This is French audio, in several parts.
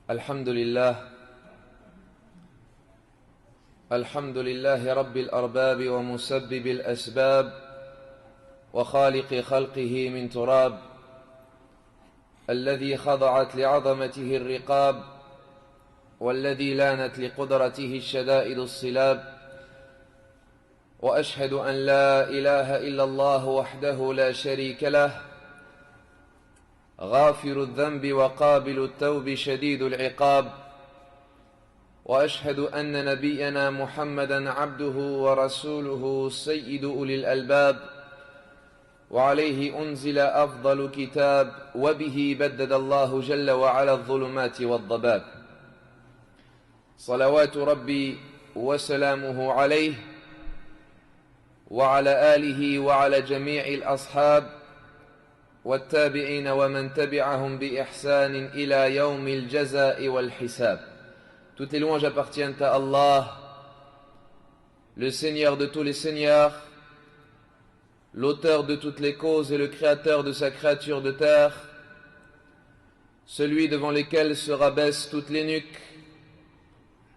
الحمد لله رب الأرباب ومسبب الأسباب وخالق خلقه من تراب الذي خضعت لعظمته الرقاب والذي لانت لقدرته الشدائد الصلاب وأشهد أن لا إله إلا الله وحده لا شريك له غافر الذنب وقابل التوب شديد العقاب وأشهد أن نبينا محمدا عبده ورسوله سيد أولي الألباب وعليه أنزل أفضل كتاب وبه بدد الله جل وعلا الظلمات والضباب صلوات ربي وسلامه عليه وعلى آله وعلى جميع الأصحاب والتابعين ومن تبعهم بإحسان إلى يوم الجزاء والحساب. Toutes les louanges appartiennent à Allah, le Seigneur de tous les seigneurs, l'auteur de toutes les causes et le créateur de sa créature de terre, celui devant lequel se rabaissent toutes les nuques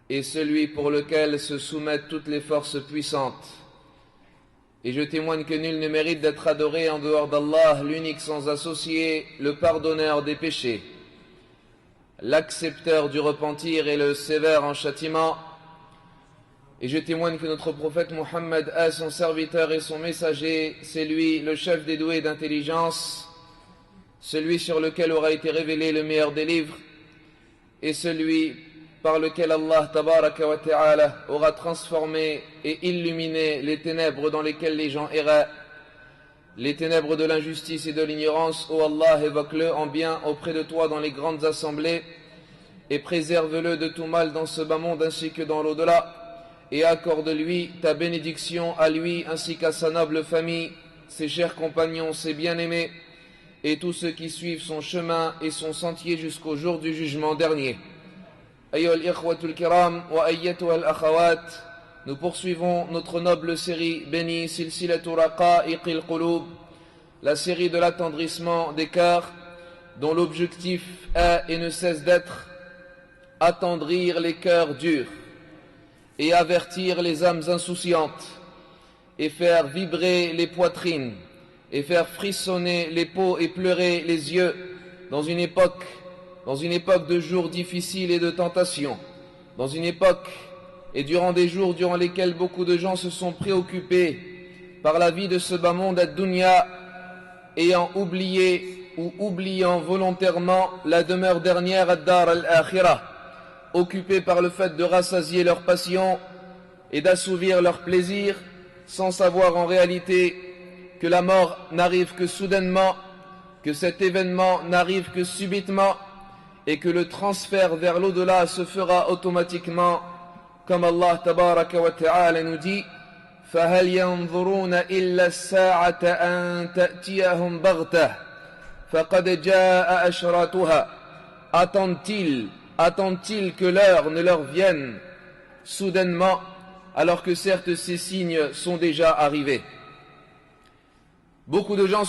et celui pour lequel se soumettent toutes les forces puissantes. Et je témoigne que nul ne mérite d'être adoré en dehors d'Allah, l'unique sans associé, le pardonneur des péchés, l'accepteur du repentir et le sévère en châtiment. Et je témoigne que notre prophète Mohammed est son serviteur et son messager, c'est lui le chef des doués d'intelligence, celui sur lequel aura été révélé le meilleur des livres, et celui par lequel Allah tabaraka wa ta'ala aura transformé et illuminé les ténèbres dans lesquelles les gens erraient, les ténèbres de l'injustice et de l'ignorance. Ô Allah, évoque-le en bien auprès de toi dans les grandes assemblées et préserve-le de tout mal dans ce bas monde ainsi que dans l'au-delà, et accorde-lui ta bénédiction à lui ainsi qu'à sa noble famille, ses chers compagnons, ses bien-aimés et tous ceux qui suivent son chemin et son sentier jusqu'au jour du jugement dernier. أيها الإخوة الكرام وأيتها الأخوات, nous poursuivons notre noble série bénie Silsilatu Raqa'iqil Qulub, la série de l'attendrissement des cœurs, dont l'objectif est et ne cesse d'être attendrir les cœurs durs et avertir les âmes insouciantes et faire vibrer les poitrines et faire frissonner les peaux et pleurer les yeux dans une époque de jours difficiles et de tentations, dans une époque et durant des jours durant lesquels beaucoup de gens se sont préoccupés par la vie de ce bas monde ad-dunya, ayant oublié ou oubliant volontairement la demeure dernière ad-dar al-akhirah, occupés par le fait de rassasier leurs passions et d'assouvir leurs plaisirs, sans savoir en réalité que la mort n'arrive que soudainement, que cet événement n'arrive que subitement, et que le transfert vers l'au-delà se fera automatiquement, comme Allah tabaraka wa ta'ala nous dit: فَهَلْ يَنْظُرُونَ إِلَّا السَّاعَةَ أَن تَأْتِيَهُمْ بَغْتَةً فَقَدْ جَاءَ أَشْرَاطُهَا. Attendent-ils que l'heure ne leur vienne soudainement, alors que certes ces signes sont déjà arrivés? Beaucoup de gens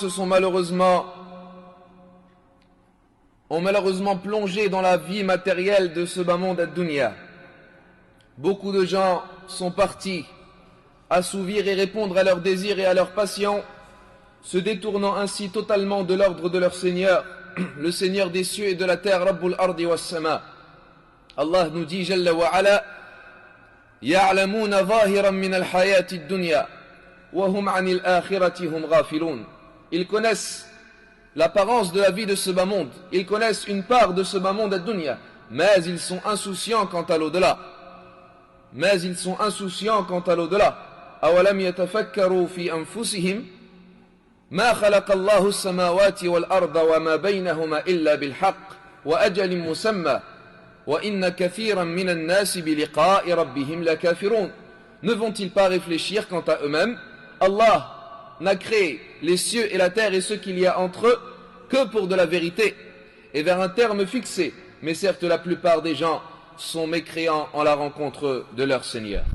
ont malheureusement plongé dans la vie matérielle de ce bas monde ad-dunya. Beaucoup de gens sont partis assouvir et répondre à leurs désirs et à leurs passions, se détournant ainsi totalement de l'ordre de leur Seigneur, le Seigneur des cieux et de la terre, Rabbul Ardi was Sama. Allah nous dit Jalla wa Ala: Ya'lamuna zahiran min al-hayati ad-dunya wa hum 'anil akhirati hum ghafilun. Ils connaissent l'apparence de la vie de ce bas monde, ils connaissent une part de ce bas monde ad-dunya, mais ils sont insouciants quant à l'au-delà. أَوَلَمْ يَتَفَكَّرُوا فِي أَنفُسِهِمْ مَا خَلَقَ اللَّهُ السَّمَاوَاتِ وَالْأَرْضَ وَمَا بَيْنَهُمَا إِلَّا بِالْحَقِّ وَأَجَلٍ مُّسَمًّى وَإِنَّ كَثِيرًا مِّنَ النَّاسِ بِلِقَاءِ رَبِّهِمْ لَكَافِرُونَ. Ne vont-ils pas réfléchir quant à eux-mêmes? Allah n'a créé les cieux et la terre et ce qu'il y a entre eux que pour de la vérité et vers un terme fixé, mais certes la plupart des gens sont mécréants en la rencontre de leur Seigneur.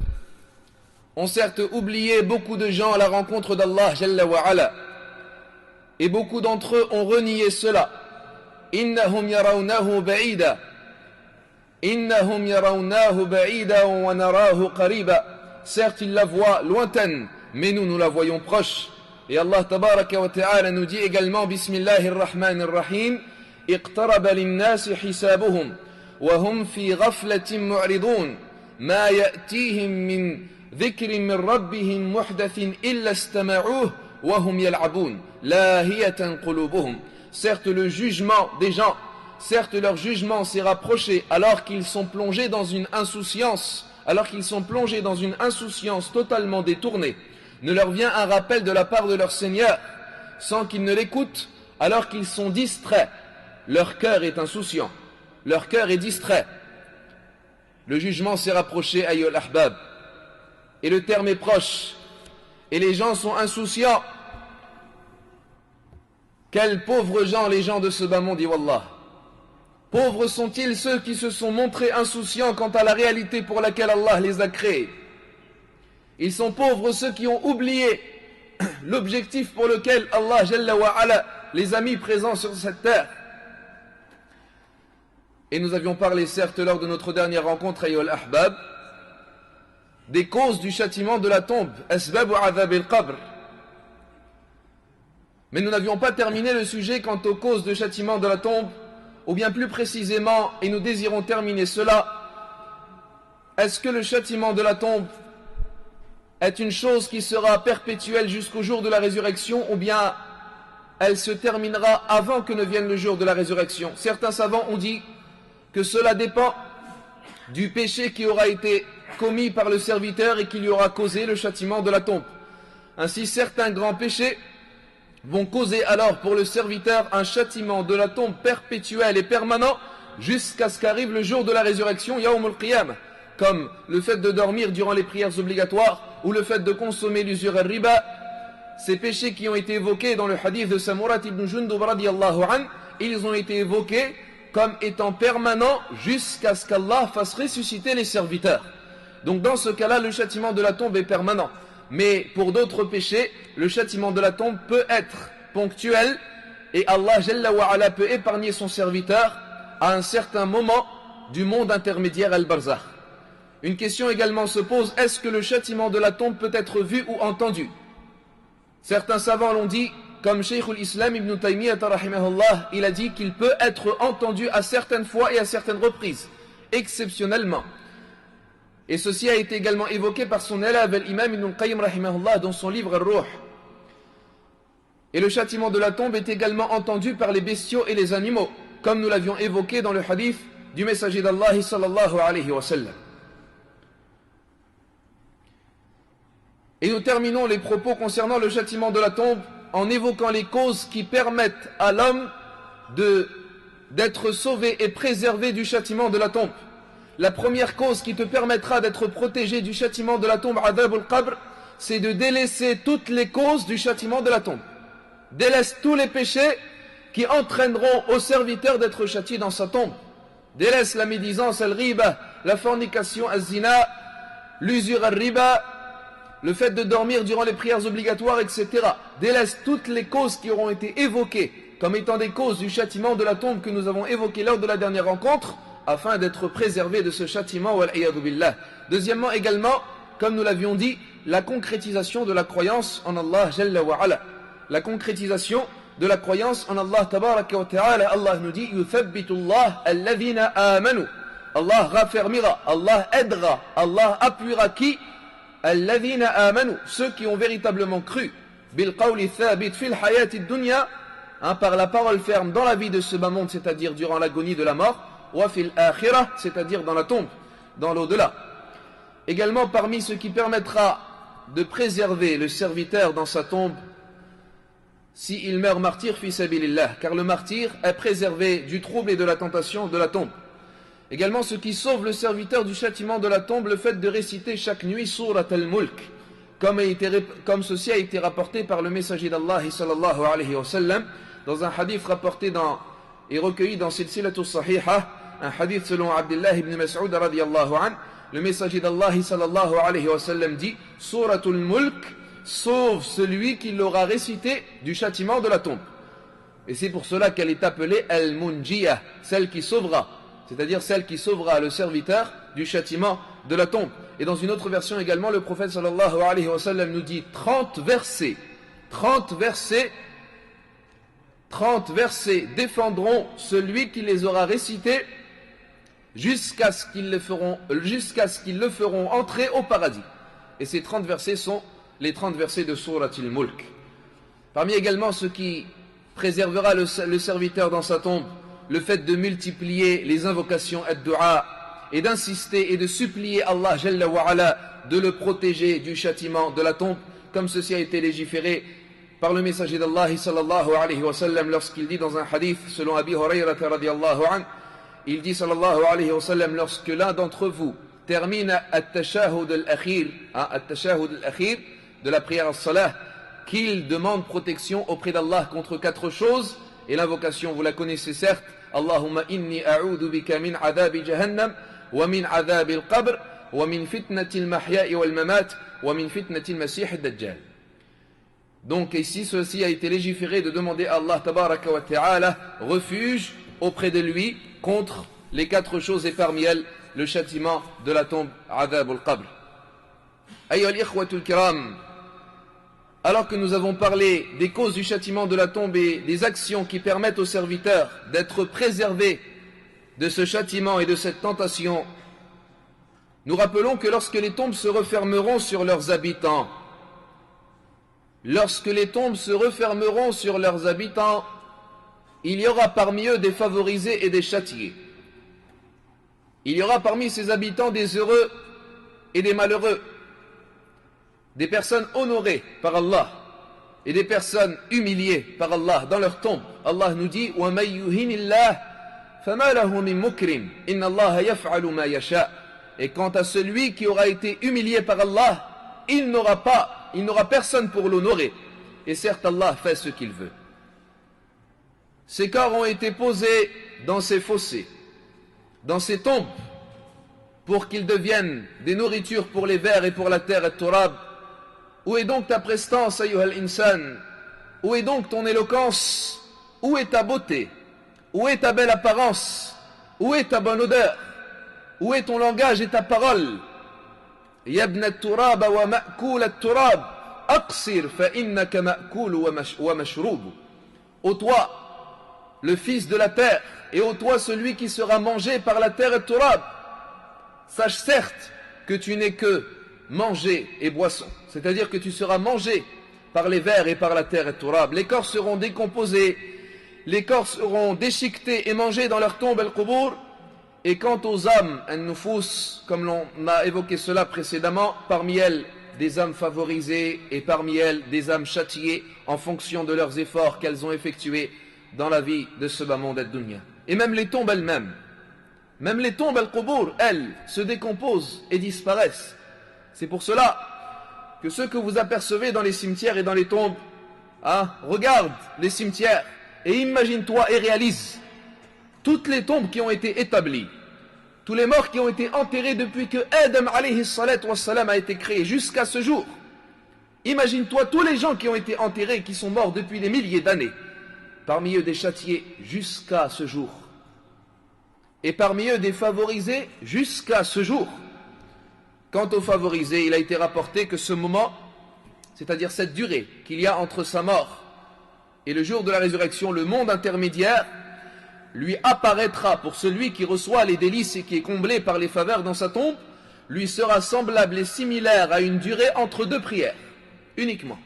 Ont certes oublié beaucoup de gens à la rencontre d'Allah Jalla wa Ala, et beaucoup d'entre eux ont renié cela. Innahum yarawnahu ba'ida إنهم يرونه بعيدا ونراه قريبا. Certes, ils la voient lointaine, mais nous la voyons proche. Et Allah tabaraka wa ta'ala nous dit également Bismillahir Rahmanir Rahim اقترب للناس حسابهم وهم في غفلة معرضون ما يأتيهم من ذكر من ربهم محدث إلا استمعوه وهم يلعبون لاهية قلوبهم. Certes, le jugement des gens, certes leur jugement s'est rapproché alors qu'ils sont plongés dans une insouciance, totalement détournée. Ne leur vient un rappel de la part de leur Seigneur sans qu'ils ne l'écoutent alors qu'ils sont distraits. Leur cœur est insouciant, leur cœur est distrait. Le jugement s'est rapproché, ayyul ahbab, et le terme est proche, et les gens sont insouciants. Quels pauvres gens les gens de ce bas monde, dit Wallah. Pauvres sont-ils ceux qui se sont montrés insouciants quant à la réalité pour laquelle Allah les a créés. Ils sont pauvres ceux qui ont oublié l'objectif pour lequel Allah Jalla wa Ala les a mis présents sur cette terre. Et nous avions parlé certes lors de notre dernière rencontre ayyul ahbab des causes du châtiment de la tombe, asbabu adhab al-qabr. Mais nous n'avions pas terminé le sujet quant aux causes de châtiment de la tombe, ou bien plus précisément, et nous désirons terminer cela, est-ce que le châtiment de la tombe est une chose qui sera perpétuelle jusqu'au jour de la résurrection, ou bien elle se terminera avant que ne vienne le jour de la résurrection? Certains savants ont dit que cela dépend du péché qui aura été commis par le serviteur et qui lui aura causé le châtiment de la tombe. Ainsi, certains grands péchés vont causer alors pour le serviteur un châtiment de la tombe perpétuel et permanent jusqu'à ce qu'arrive le jour de la résurrection, Yawm al-Qiyamah, comme le fait de dormir durant les prières obligatoires ou le fait de consommer l'usure al-riba. Ces péchés qui ont été évoqués dans le hadith de Samurat ibn Jundub radiyallahu anhu, ils ont été évoqués comme étant permanents jusqu'à ce qu'Allah fasse ressusciter les serviteurs. Donc dans ce cas-là, le châtiment de la tombe est permanent. Mais pour d'autres péchés, le châtiment de la tombe peut être ponctuel et Allah Jalla wa Ala peut épargner son serviteur à un certain moment du monde intermédiaire al-Barzakh. Une question également se pose, est-ce que le châtiment de la tombe peut être vu ou entendu? Certains savants l'ont dit, comme Cheikh al-Islam ibn Taymiyyah rahimahullah, il a dit qu'il peut être entendu à certaines fois et à certaines reprises, exceptionnellement. Et ceci a été également évoqué par son élève l'imam Ibn Qayyim rahimahullah dans son livre Al-Ruh. Et le châtiment de la tombe est également entendu par les bestiaux et les animaux, comme nous l'avions évoqué dans le hadith du messager d'Allah sallallahu alayhi wa sallam. Et nous terminons les propos concernant le châtiment de la tombe en évoquant les causes qui permettent à l'homme d'être sauvé et préservé du châtiment de la tombe. La première cause qui te permettra d'être protégé du châtiment de la tombe, adab al-qabr, c'est de délaisser toutes les causes du châtiment de la tombe. Délaisse tous les péchés qui entraîneront au serviteur d'être châtié dans sa tombe. Délaisse la médisance al-riba, la fornication al-zina, l'usure al-riba, le fait de dormir durant les prières obligatoires, etc. Délaisse toutes les causes qui auront été évoquées comme étant des causes du châtiment de la tombe que nous avons évoquées lors de la dernière rencontre, afin d'être préservé de ce châtiment. Deuxièmement également, comme nous l'avions dit, la concrétisation de la croyance en Allah Jalla wa Ala. La concrétisation de la croyance en Allah Tabaraka wa Ta'ala. Allah nous dit Yuthabbitullah alladhina amanu. Allah raffermira, Allah aidera, Allah appuiera qui? Alladhina amanu, ceux qui ont véritablement cru. Bil qawli thabit fil hayati dunya, par la parole ferme dans la vie de ce bas monde, c'est-à-dire durant l'agonie de la mort. Wa fil akhirah, c'est-à-dire dans la tombe, dans l'au-delà. Également parmi ce qui permettra de préserver le serviteur dans sa tombe, s'il meurt martyr fi sabilillah, car le martyr est préservé du trouble et de la tentation de la tombe. Également ce qui sauve le serviteur du châtiment de la tombe, le fait de réciter chaque nuit Surat al-Mulk, comme ceci a été rapporté par le messager d'Allah sallallahu alayhi wa sallam, dans un hadith rapporté et recueilli dans Silsilatu Sahiha, un hadith selon Abdullah ibn Mas'ud radiyallahu anhu. Le messager d'Allah sallallahu alayhi wa sallam dit Suratul Mulk sauve celui qui l'aura récité du châtiment de la tombe. Et c'est pour cela qu'elle est appelée Al-Munjiyah, celle qui sauvera. c'est-à-dire celle qui sauvera le serviteur du châtiment de la tombe. Et dans une autre version également, le prophète sallallahu alayhi wa sallam nous dit 30 versets défendront celui qui les aura récités jusqu'à ce qu'ils le feront entrer au paradis. Et ces 30 versets sont les 30 versets de Surat al-Mulk. Parmi également ce qui préservera le serviteur dans sa tombe, le fait de multiplier les invocations ad-du'a et d'insister et de supplier Allah Jalla wa Ala de le protéger du châtiment de la tombe, comme ceci a été légiféré par le messager d'Allah sallallahu alayhi wa sallam lorsqu'il dit dans un hadith selon Abi Hurayrata radiyallahu anhu, il dit sallallahu alayhi wa sallam, lorsque l'un d'entre vous termine at-tashahhud al-akhir, de la prière as-salah, qu'il demande protection auprès d'Allah contre 4 choses, et l'invocation vous la connaissez certes, Allahumma inni a'udhu bika min adhabi jahannam wa min adhabi al-qabr wa min fitnati al-mahya'i wal-mamat wa min fitnati al-masih ad-dajjal. Donc ici ceci a été légiféré de demander à Allah tabaraka wa ta'ala refuge auprès de lui contre les 4 choses et parmi elles le châtiment de la tombe, adhab al-qabr. Ayyuha al-ikhwatul kiram, alors que nous avons parlé des causes du châtiment de la tombe et des actions qui permettent aux serviteurs d'être préservés de ce châtiment et de cette tentation, nous rappelons que lorsque les tombes se refermeront sur leurs habitants, il y aura parmi eux des favorisés et des châtiés. Il y aura parmi ces habitants des heureux et des malheureux, des personnes honorées par Allah et des personnes humiliées par Allah dans leur tombe. Allah nous dit وَمَن يُهِنِ اللَّهِ فَمَا لَهُ مِن مُكْرِمٍ إِنَّ اللَّهَ يَفْعَلُ مَا يَشَاءُ. Et quant à celui qui aura été humilié par Allah, il n'aura personne pour l'honorer. Et certes, Allah fait ce qu'il veut. Ces corps ont été posés dans ces fossés, dans ces tombes, pour qu'ils deviennent des nourritures pour les vers et pour la terre et turab. Où est donc ta prestance, ayyuhal insan? Où est donc ton éloquence? Où est ta beauté? Où est ta belle apparence? Où est ta bonne odeur? Où est ton langage et ta parole? Yabna turab wa ma'kul turab aqsir fa innaka ma'kul wa mashrub. Ô toi, le fils de la terre, et ô toi celui qui sera mangé par la terre et turab, sache certes que tu n'es que manger et boisson, c'est-à-dire que tu seras mangé par les vers et par la terre et turab. Les corps seront décomposés, les corps seront déchiquetés et mangés dans leur tombe al-qubur. Et quant aux âmes, an-nufus, comme l'on a évoqué cela précédemment, parmi elles des âmes favorisées et parmi elles des âmes châtiées en fonction de leurs efforts qu'elles ont effectués dans la vie de ce bas monde ad-dunya. Et même les tombes elles-mêmes, même les tombes al-qubur, elles, se décomposent et disparaissent. C'est pour cela que ceux que vous apercevez dans les cimetières et dans les tombes, regarde les cimetières et imagine-toi et réalise toutes les tombes qui ont été établies, tous les morts qui ont été enterrés depuis que Adam alayhi salatu wassalam a été créé jusqu'à ce jour. Imagine-toi tous les gens qui ont été enterrés, qui sont morts depuis des milliers d'années, parmi eux des châtiés jusqu'à ce jour, et parmi eux des favorisés jusqu'à ce jour. Quant aux favorisés, il a été rapporté que ce moment, c'est-à-dire cette durée qu'il y a entre sa mort et le jour de la résurrection, le monde intermédiaire, lui apparaîtra pour celui qui reçoit les délices et qui est comblé par les faveurs dans sa tombe, lui sera semblable et similaire à une durée entre 2 prières, uniquement.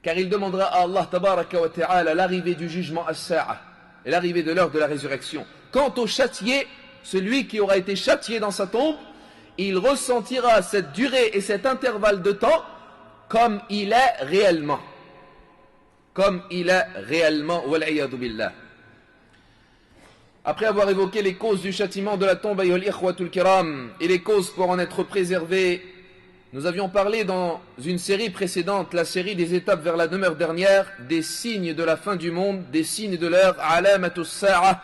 Car il demandera à Allah tabaraka wa ta'ala l'arrivée du jugement as-sa'a et l'arrivée de l'heure de la résurrection. Quant au châtié, celui qui aura été châtié dans sa tombe, il ressentira cette durée et cet intervalle de temps comme il est réellement. Comme il est réellement, wal'iyadu billah. Après avoir évoqué les causes du châtiment de la tombe, ayyuhal ikhwatul kiram, et les causes pour en être préservés, nous avions parlé dans une série précédente, la série des étapes vers la demeure dernière, des signes de la fin du monde, des signes de l'heure, alamatus sa'a,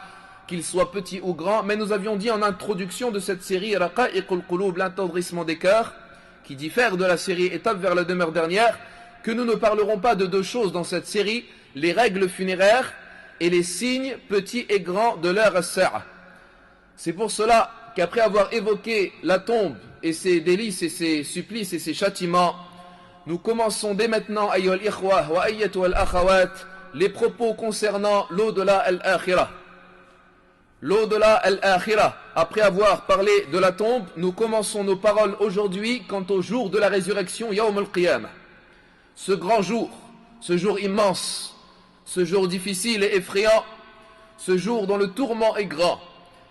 qu'ils soient petits ou grands. Mais nous avions dit en introduction de cette série, raqa'iqul qulub, l'attendrissement des cœurs, qui diffère de la série étapes vers la demeure dernière, que nous ne parlerons pas de 2 choses dans cette série, les règles funéraires et les signes petits et grands de l'heure as-sa'a. C'est pour cela qu'après avoir évoqué la tombe et ses délices et ses supplices et ses châtiments, nous commençons dès maintenant, ayyuhal ikhwa wa ayyatuhal akhawat, les propos concernant l'au-delà al-akhirah. L'au-delà al-akhirah. Après avoir parlé de la tombe, nous commençons nos paroles aujourd'hui quant au jour de la résurrection, Yawm al-Qiyamah. Ce grand jour, ce jour immense, ce jour difficile et effrayant, ce jour dont le tourment est grand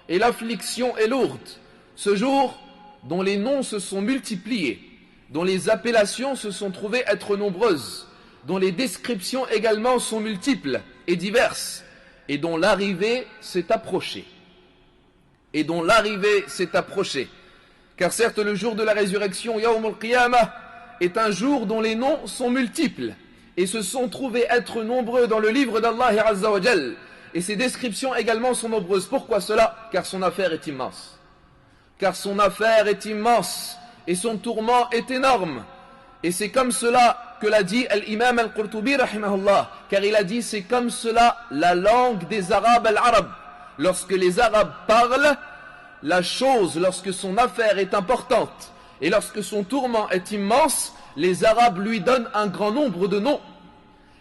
et l'affliction est lourde, ce jour dont les noms se sont multipliés, dont les appellations se sont trouvées être nombreuses, dont les descriptions également sont multiples et diverses, et dont l'arrivée s'est approchée. Et dont l'arrivée s'est approchée. Car certes, le jour de la résurrection, Yawm al-Qiyamah, est un jour dont les noms sont multiples, et se sont trouvés être nombreux dans le livre d'Allah Azza wa Jal. Et ses descriptions également sont nombreuses. Pourquoi cela? Car son affaire est immense. Car son affaire est immense, et son tourment est énorme. Et c'est comme cela que l'a dit l'imam al-Qurtubi rahimahullah, car il a dit c'est comme cela la langue des Arabes al-Arab. Lorsque les Arabes parlent, la chose, lorsque son affaire est importante et lorsque son tourment est immense, les Arabes lui donnent un grand nombre de noms.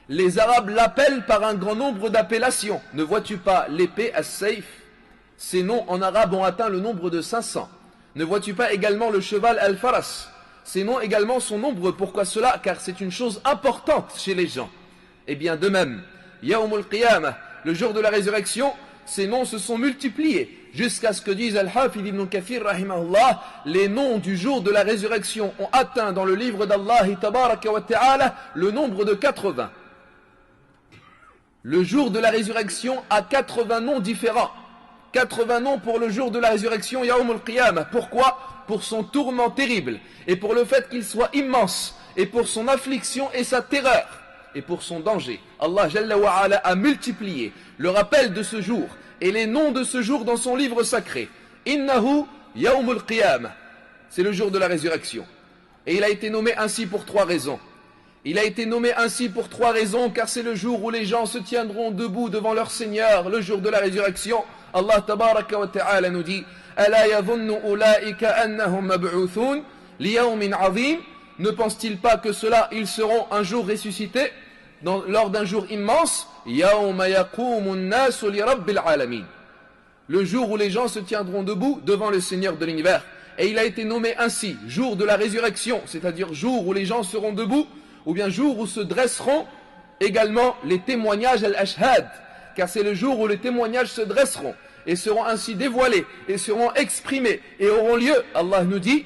Les Arabes l'appellent par un grand nombre d'appellations. Ne vois-tu pas l'épée as-Sayf? Ces noms en arabe ont atteint le nombre de 500. Ne vois-tu pas également le cheval al-Faras? Ces noms également sont nombreux. Pourquoi cela? Car c'est une chose importante chez les gens. Et bien de même, Yawm al-Qiyamah, le jour de la résurrection, ces noms se sont multipliés. Jusqu'à ce que dise Al-Hafid ibn Kathir rahimahullah, les noms du jour de la résurrection ont atteint dans le livre d'Allah tabaraka wa ta'ala le nombre de 80. Le jour de la résurrection a 80 noms différents. 80 noms pour le jour de la résurrection, Yawm al-Qiyamah. Pourquoi? Pour son tourment terrible, et pour le fait qu'il soit immense, et pour son affliction et sa terreur, et pour son danger. Allah Jalla wa Ala a multiplié le rappel de ce jour, et les noms de ce jour dans son livre sacré. Innahu Yawm al-Qiyamah. C'est le jour de la résurrection. Et il a été nommé ainsi pour 3 raisons. Il a été nommé ainsi pour 3 raisons, car c'est le jour où les gens se tiendront debout devant leur Seigneur, le jour de la résurrection. Allah tabaraka wa ta'ala nous dit: Ala yadhunnu ulaika annahum mab'uthun li yawmin 'azim. Ne pense-t-il pas que ceux-là, ils seront un jour ressuscités lors d'un jour immense? Yawma yaqumu an-nasu li rabbil 'alamin. Le jour où les gens se tiendront debout devant le Seigneur de l'univers. Et il a été nommé ainsi, jour de la résurrection, c'est-à-dire jour où les gens seront debout, ou bien jour où se dresseront également les témoignages al-ashhad, car c'est le jour où les témoignages se dresseront et seront ainsi dévoilés et seront exprimés et auront lieu. Allah nous dit: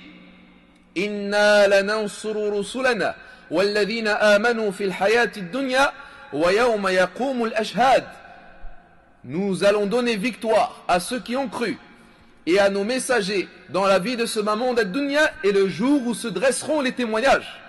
Inna lanansuru rusulana walladhina amanu fil hayati ad-dunya wa yawma yaqumu al-ashhad. Nous allons donner victoire à ceux qui ont cru et à nos messagers dans la vie de ce monde ad-dunya, et le jour où se dresseront les témoignages.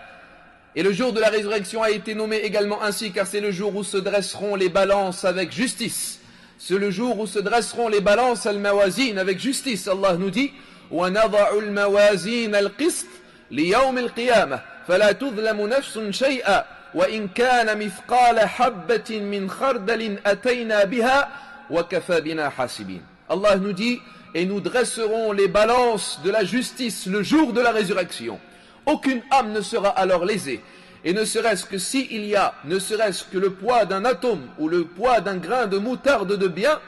Et le jour de la résurrection a été nommé également ainsi, car c'est le jour où se dresseront les balances avec justice. C'est le jour où se dresseront les balances al-mawazin avec justice. Allah nous dit: وَنَضَعُ الْمَوَازِينَ الْقِسْطَ لِيَوْمِ الْقِيَامَةِ فَلَا تُظْلَمُ نَفْسٌ شَيْئًا وَإِنْ كَانَ مِثْقَالَ حَبَّةٍ مِّنْ خَرْدَلٍ أَتَيْنَا بِهَا وَكَفَى بِنَا حَاسِبِينَ. Allah nous dit: et nous dresserons les balances de la justice le jour de la résurrection. Aucune âme ne sera alors lésée, et ne serait-ce que s'il y a, ne serait-ce que le poids d'un atome ou le poids d'un grain de moutarde de bien,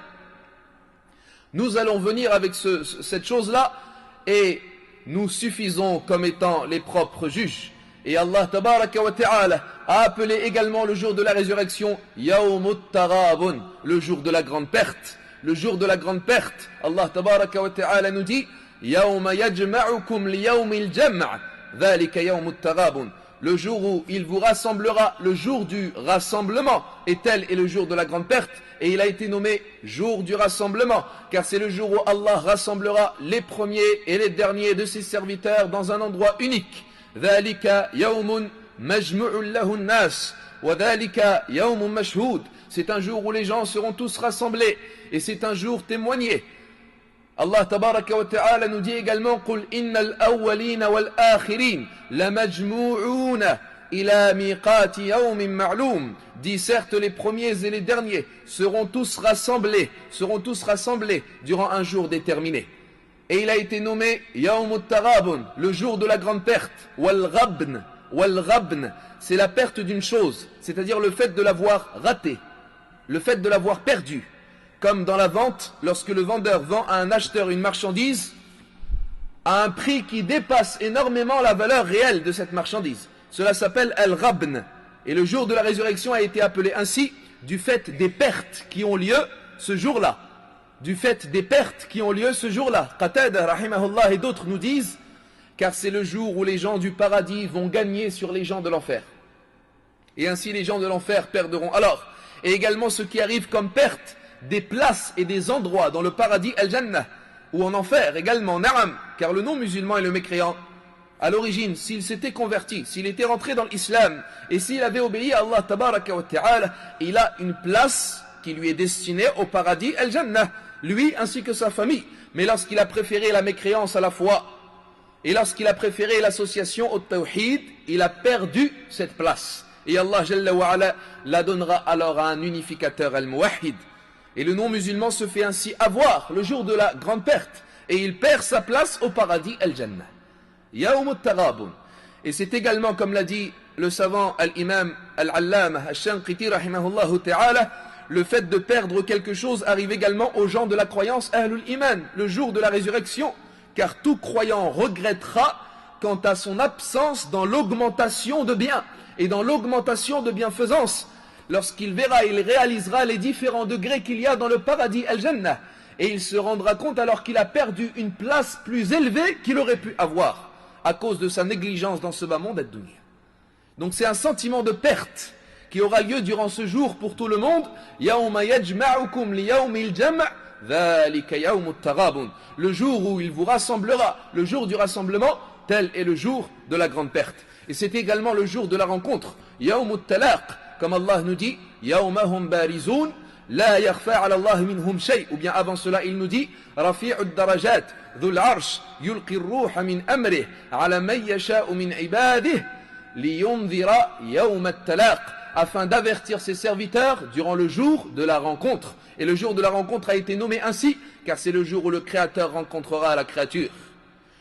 nous allons venir avec cette chose-là, et nous suffisons comme étant les propres juges. Et Allah tabaraka wa ta'ala a appelé également le jour de la résurrection Yawmut Tarabun, le jour de la grande perte. Le jour de la grande perte, Allah tabaraka wa ta'ala nous dit: Yawma yajma'ukum li yawmil jam'. Le jour où il vous rassemblera, le jour du rassemblement, et tel est le jour de la grande perte. Et il a été nommé jour du rassemblement, car c'est le jour où Allah rassemblera les premiers et les derniers de ses serviteurs dans un endroit unique. C'est un jour où les gens seront tous rassemblés, et c'est un jour témoigné. Allah tabaraka wa ta'ala nous dit également: Qul innal awwalina wal akhirin lamajmu'una ila miqati yawmin ma'loum. Dit certes les premiers et les derniers seront tous rassemblés durant un jour déterminé. Et il a été nommé Yawmut Tarabun, le jour de la grande perte. Wal ghabn, c'est la perte d'une chose, c'est-à-dire le fait de l'avoir raté, le fait de l'avoir perdu. Comme dans la vente, lorsque le vendeur vend à un acheteur une marchandise à un prix qui dépasse énormément la valeur réelle de cette marchandise. Cela s'appelle al-ghabn. Et le jour de la résurrection a été appelé ainsi du fait des pertes qui ont lieu ce jour-là. Du fait des pertes qui ont lieu ce jour-là. Qatada, rahimahullah, et d'autres nous disent, car c'est le jour où les gens du paradis vont gagner sur les gens de l'enfer. Et ainsi les gens de l'enfer perdront. Alors, et également ce qui arrive comme perte des places et des endroits dans le paradis al-Jannah, ou en enfer également, na'am, car le non-musulman et le mécréant, à l'origine, s'il s'était converti, s'il était rentré dans l'islam, et s'il avait obéi à Allah tabaraka wa ta'ala, il a une place qui lui est destinée au paradis al-Jannah, lui ainsi que sa famille. Mais lorsqu'il a préféré la mécréance à la foi, et lorsqu'il a préféré l'association au tawhid, il a perdu cette place. Et Allah Jalla wa Ala la donnera alors à un unificateur al-Muwahhid. Et le non-musulman se fait ainsi avoir le jour de la grande perte. Et il perd sa place au paradis al-Jannah. Yawm al-Tarabun. Et c'est également, comme l'a dit le savant al-Imam al-Allama al-Shanqiti rahimahullah ta'ala, le fait de perdre quelque chose arrive également aux gens de la croyance Ahlul Iman, le jour de la résurrection. Car tout croyant regrettera quant à son absence dans l'augmentation de biens et dans l'augmentation de bienfaisance. Lorsqu'il verra, il réalisera les différents degrés qu'il y a dans le paradis al-Jannah. Et il se rendra compte alors qu'il a perdu une place plus élevée qu'il aurait pu avoir à cause de sa négligence dans ce bas monde ad-dunya. Donc c'est un sentiment de perte qui aura lieu durant ce jour pour tout le monde. Yawma yajma'ukum li yawmil jam', dhalika yawmut tarabun. Le jour où il vous rassemblera, le jour du rassemblement, tel est le jour de la grande perte. Et c'est également le jour de la rencontre. Yawmut talaq, comme Allah nous dit, yawmahum barizoun, la yakhfa ala Allah minhum shay. Ou bien avant cela, il nous dit, rafi'ud darajat, dhul arsh, yulqi ruha min amrih, ala man yasha'u min ibadih, liyundhira yawmat talaq, afin d'avertir ses serviteurs durant le jour de la rencontre. Et le jour de la rencontre a été nommé ainsi, car c'est le jour où le Créateur rencontrera la créature.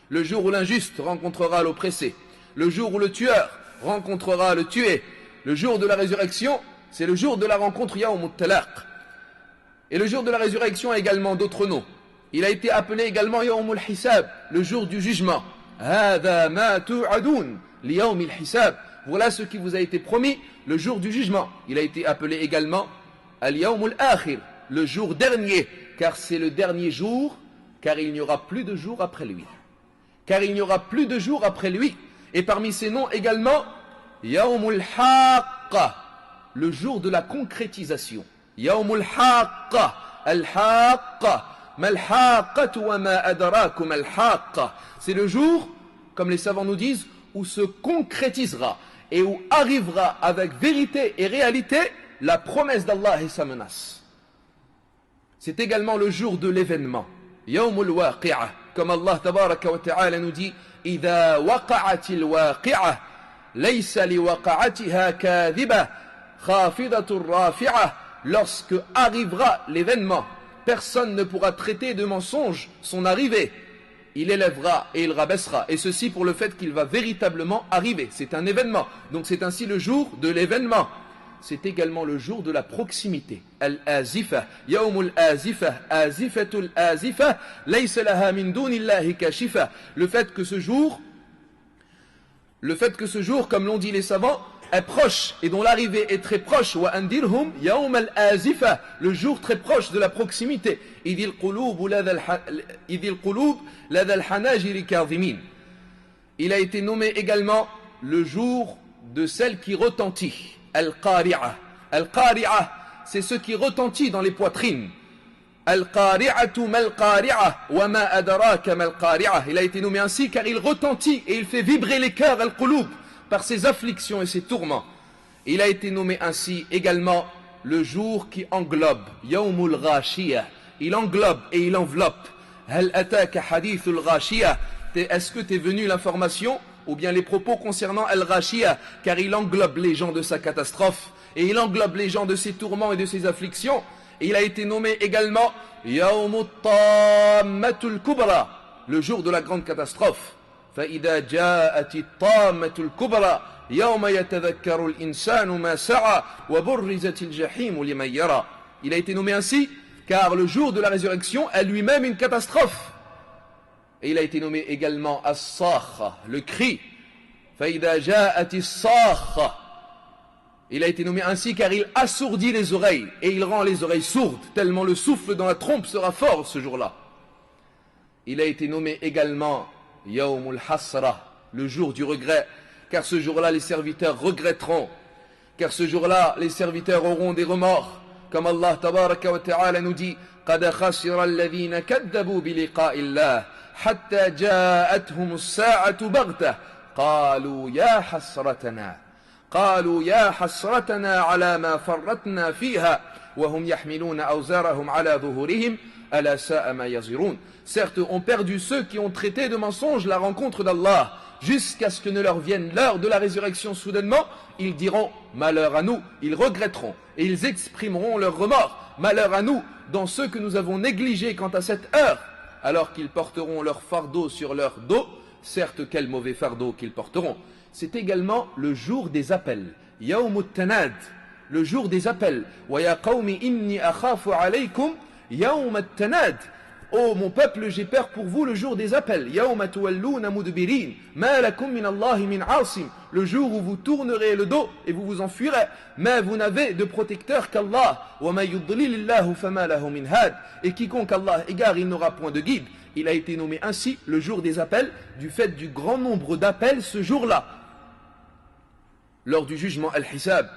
Le jour où l'injuste rencontrera l'oppressé. Le jour où le tueur rencontrera le tué. Le jour de la résurrection, c'est le jour de la rencontre Yawmut Talaq. Et le jour de la résurrection a également d'autres noms. Il a été appelé également Yawmul Hisab, le jour du jugement. Hada ma tu'adun li yawmil hisab. Voilà ce qui vous a été promis, le jour du jugement. Il a été appelé également Al-Yawmul Akhir, le jour dernier, car c'est le dernier jour, car il n'y aura plus de jour après lui. Car il n'y aura plus de jour après lui. Et parmi ces noms également, Yawmul Haqqa, le jour de la concrétisation. Yawmul Haqqa, Al-Haqqa, Mal-Haqqatu wa ma adrakum Al-Haqqa. C'est le jour, comme les savants nous disent, où se concrétisera et où arrivera avec vérité et réalité la promesse d'Allah et sa menace. C'est également le jour de l'événement. Yawmul Waqi'ah, comme Allah tabaraka wa ta'ala nous dit, إذا وقعت الواقعة ليس لوقعتها كاذبة خافضة رافعة. Lorsque arrivera l'événement, personne ne pourra traiter de mensonge son arrivée. Il élèvera et il rabaissera. Et ceci pour le fait qu'il va véritablement arriver. C'est un événement. Donc c'est ainsi le jour de l'événement. C'est également le jour de la proximité. Al-Azifah, Yawmul Azifah, Azifatul Azifah, laysa laha min dunillahi kashifa. Le fait que ce jour, comme l'ont dit les savants, est proche et dont l'arrivée est très proche. Wa andirhum Yawm al-Azifah, le jour très proche de la proximité. Idil qulub lada al-hanajiri kadhimin. Il a été nommé également le jour de celle qui retentit. Al-Qari'ah. Al-Qari'ah, c'est ce qui retentit dans les poitrines. Al-Qari'atu mal-Qari'ah wa ma adraka mal-Qari'ah. Il a été nommé ainsi car il retentit et il fait vibrer les cœurs al-Qulub par ses afflictions et ses tourments. Il a été nommé ainsi également le jour qui englobe. Yawmul Ghashiyah. Il englobe et il enveloppe. Hal ataka hadithul Ghashiyah. Est-ce que t'es venu l'information ou bien les propos concernant Al-Ghashiyah, car il englobe les gens de sa catastrophe, et il englobe les gens de ses tourments et de ses afflictions. Et il a été nommé également Yawmut Tammatul Kubra, le jour de la grande catastrophe. فإذا جاءت الطامة الكبرى يوم يتذكر الإنسان ما سعى وبرزت الجحيم لمن يرى. Il a été nommé ainsi car le jour de la résurrection est lui-même une catastrophe. Et il a été nommé également As-Sakha, le cri. فإذا جاءت الصاخة. Il a été nommé ainsi car il assourdit les oreilles et il rend les oreilles sourdes, tellement le souffle dans la trompe sera fort ce jour-là. Il a été nommé également Yawmul Hasra, le jour du regret, car ce jour-là les serviteurs regretteront, car ce jour-là les serviteurs auront des remords, comme Allah tabaraka wa ta'ala nous dit قَدْ خَسِرَ الَّذِينَ كَذَّبُوا بِلِقَاءِ اللَّهِ حَتَّى جَاءَتْهُمُ السَّاعَةُ بَغْتَةً قَالُوا يَا حَسْرَتَنَا عَلَى مَا فَرَّطْنَا فِيهَا وَهُمْ يَحْمِلُونَ أَوْزَارَهُمْ عَلَى ظُهُورِهِمْ أَلَا سَاءَ مَا يَزِرُونَ. Certes, ont perdu ceux qui ont traité de mensonge la rencontre d'Allah, jusqu'à ce que ne leur vienne l'heure de la résurrection soudainement. Ils diront malheur à nous, ils regretteront et ils exprimeront leur remords. Malheur à nous dans ceux que nous avons négligés quant à cette heure, alors qu'ils porteront leur fardeau sur leur dos. Certes, quel mauvais fardeau qu'ils porteront. C'est également le jour des appels, Yawmut Tanad, le jour des appels. Wa ya qawmi inni akhafu alaykum yawmat tanad. Oh mon peuple, j'ai peur pour vous le jour des appels. Yawma tuwalluna mudbirin, ma lakum min Allahi min asim. Le jour où vous tournerez le dos et vous vous enfuirez, mais vous n'avez de protecteur qu'Allah. Wa ma yudlilillahu fama lahu min had. Et quiconque Allah égare, il n'aura point de guide. Il a été nommé ainsi le jour des appels, du fait du grand nombre d'appels ce jour-là. Lors du jugement Al-Hisab,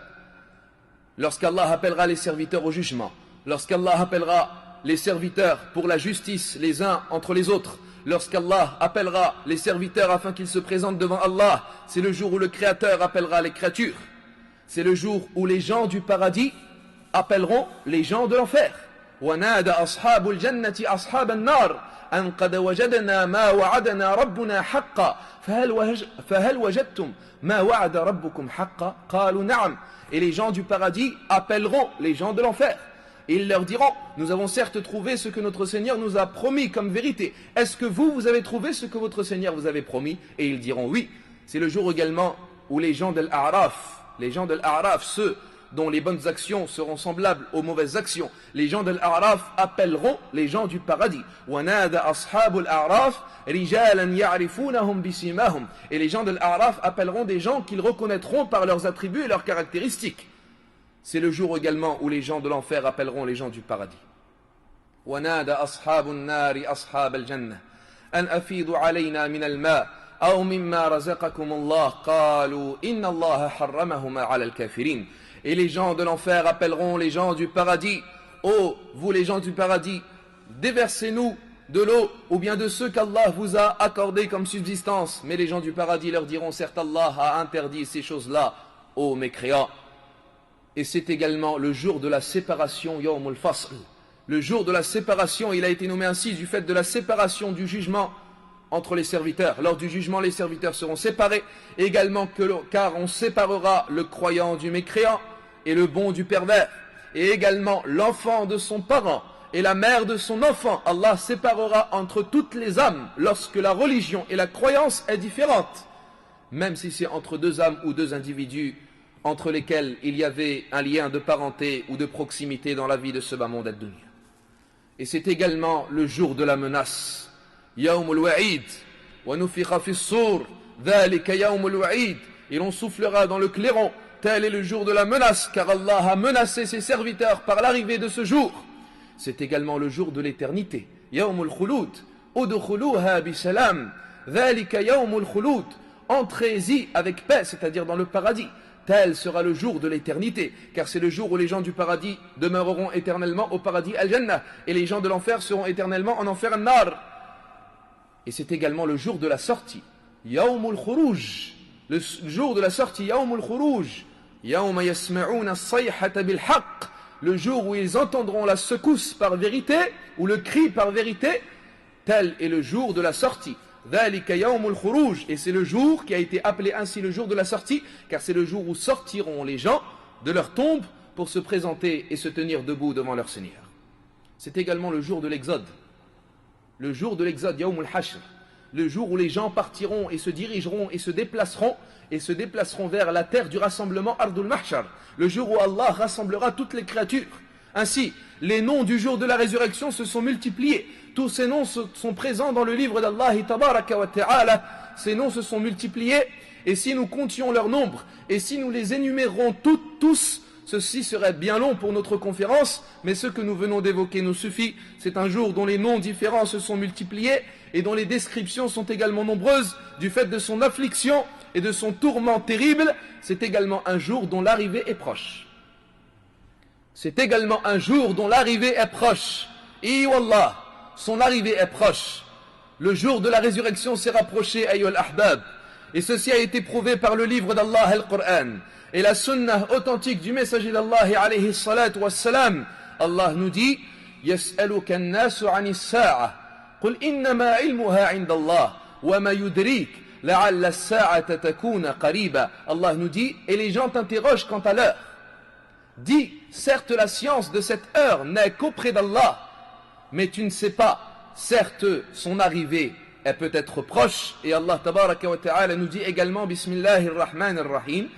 lorsqu'Allah appellera les serviteurs au jugement, lorsqu'Allah appellera les serviteurs pour la justice les uns entre les autres, lorsqu'Allah appellera les serviteurs afin qu'ils se présentent devant Allah, c'est le jour où le Créateur appellera les créatures. C'est le jour où les gens du paradis appelleront les gens de l'enfer. وَنَادَ أَصْحَابُ الْجَنَّةِ أَصْحَابَ النَّارِ أَنْ قَدْ وَجَدْنَا مَا وَعَدَنَا رَبُّنَا حَقًّا فَهَلْ وَجَدْتُمْ مَا وَعَدَ رَبُّكُمْ حَقًّا قَالُوا نَعَمْ. Et les gens du paradis appelleront les gens de l'enfer. Et ils leur diront, nous avons certes trouvé ce que notre Seigneur nous a promis comme vérité. Est-ce que vous avez trouvé ce que votre Seigneur vous avait promis? Et ils diront oui. C'est le jour également où les gens de l'A'raf, ceux dont les bonnes actions seront semblables aux mauvaises actions, les gens de l'A'raf appelleront les gens du paradis. Et les gens de l'A'raf appelleront des gens qu'ils reconnaîtront par leurs attributs et leurs caractéristiques. C'est le jour également où les gens de l'enfer appelleront les gens du paradis. وَنَادَ أَصْحَابُ النَّارِ أَصْحَابَ الْجَنَّةِ أَنْ أَفِيضُوا عَلَيْنَا مِنَ الْمَاءِ أَوْ مِمَّا رَزَقَكُمُ اللَّهُ قَالُوا إِنَّ اللَّهَ حَرَّمَهُمَا عَلَى الْكَافِرِينَ. Et les gens de l'enfer appelleront les gens du paradis. Oh, vous les gens du paradis, déversez-nous de l'eau ou bien de ceux qu'Allah vous a accordés comme subsistance. Mais les gens du paradis leur diront, certes Allah a interdit ces choses-là, ô mécréants. Et c'est également le jour de la séparation, Yawmul Fasl. Le jour de la séparation, il a été nommé ainsi du fait de la séparation du jugement entre les serviteurs. Lors du jugement, les serviteurs seront séparés. Également car on séparera le croyant du mécréant et le bon du pervers. Et également l'enfant de son parent et la mère de son enfant. Allah séparera entre toutes les âmes lorsque la religion et la croyance est différente. Même si c'est entre deux âmes ou deux individus entre lesquels il y avait un lien de parenté ou de proximité dans la vie de ce bas monde ad-dunya. Et c'est également le jour de la menace. Yawmul Wa'id, wa nufikha fi s-sur, dhalika Yawmul Wa'id. Et l'on soufflera dans le clairon, tel est le jour de la menace, car Allah a menacé ses serviteurs par l'arrivée de ce jour. C'est également le jour de l'éternité. Yawmul Khulud, udkhuluha bi salam, dhalika Yawmul Khulud. Entrez-y avec paix, c'est-à-dire dans le paradis. Tel sera le jour de l'éternité, car c'est le jour où les gens du paradis demeureront éternellement au paradis Al-Jannah, et les gens de l'enfer seront éternellement en enfer An-Nar. Et c'est également le jour de la sortie, Yawmul Khuruj, le jour de la sortie, Yawmul Khuruj, Yawma yasma'una as-sayhata bil-haqq, le jour où ils entendront la secousse par vérité, ou le cri par vérité, tel est le jour de la sortie. ذَلِكَ يَوْمُ الْخُرُوجِ. Et c'est le jour qui a été appelé ainsi le jour de la sortie, car c'est le jour où sortiront les gens de leur tombe pour se présenter et se tenir debout devant leur Seigneur. C'est également le jour de l'exode. Le jour de l'exode, Yawm al-Hashr. Le jour où les gens partiront et se dirigeront et se déplaceront vers la terre du rassemblement, Ardul Mahshar. Le jour où Allah rassemblera toutes les créatures. Ainsi, les noms du jour de la résurrection se sont multipliés. Tous ces noms sont présents dans le livre d'Allah Tabaraka wa Ta'ala. Ces noms se sont multipliés, et si nous comptions leur nombre, et si nous les énumérons tous, ceci serait bien long pour notre conférence, mais ce que nous venons d'évoquer nous suffit. C'est un jour dont les noms différents se sont multipliés, et dont les descriptions sont également nombreuses, du fait de son affliction et de son tourment terrible. C'est également un jour dont l'arrivée est proche. C'est également un jour dont l'arrivée est proche. Et Wallah, son arrivée est proche. Le jour de la résurrection s'est rapproché, ayyuhal ahbab. Et ceci a été prouvé par le livre d'Allah, Al-Qur'an, et la sunnah authentique du messager d'Allah, alayhi salatu wassalam. Allah nous dit, يَسْأَلُكَ النَّاسُ عَنِ السَّاعَةِ قُلْ إِنَّمَا عِلْمُهَا عِنْدَ اللَّهِ وَمَا يُدْرِيكَ لَعَلَّ السَّاعَةَ تَكُونَ قَرِيبًا. Allah nous dit, et les gens t'interrogent quant à l'heure. Dis, certes la science de cette heure n'est qu'auprès d'Allah, mais tu ne sais pas, certes son arrivée est peut-être proche. Et Allah tabaraka wa ta'ala nous dit également, Bismillahir Rahmanir Rahim,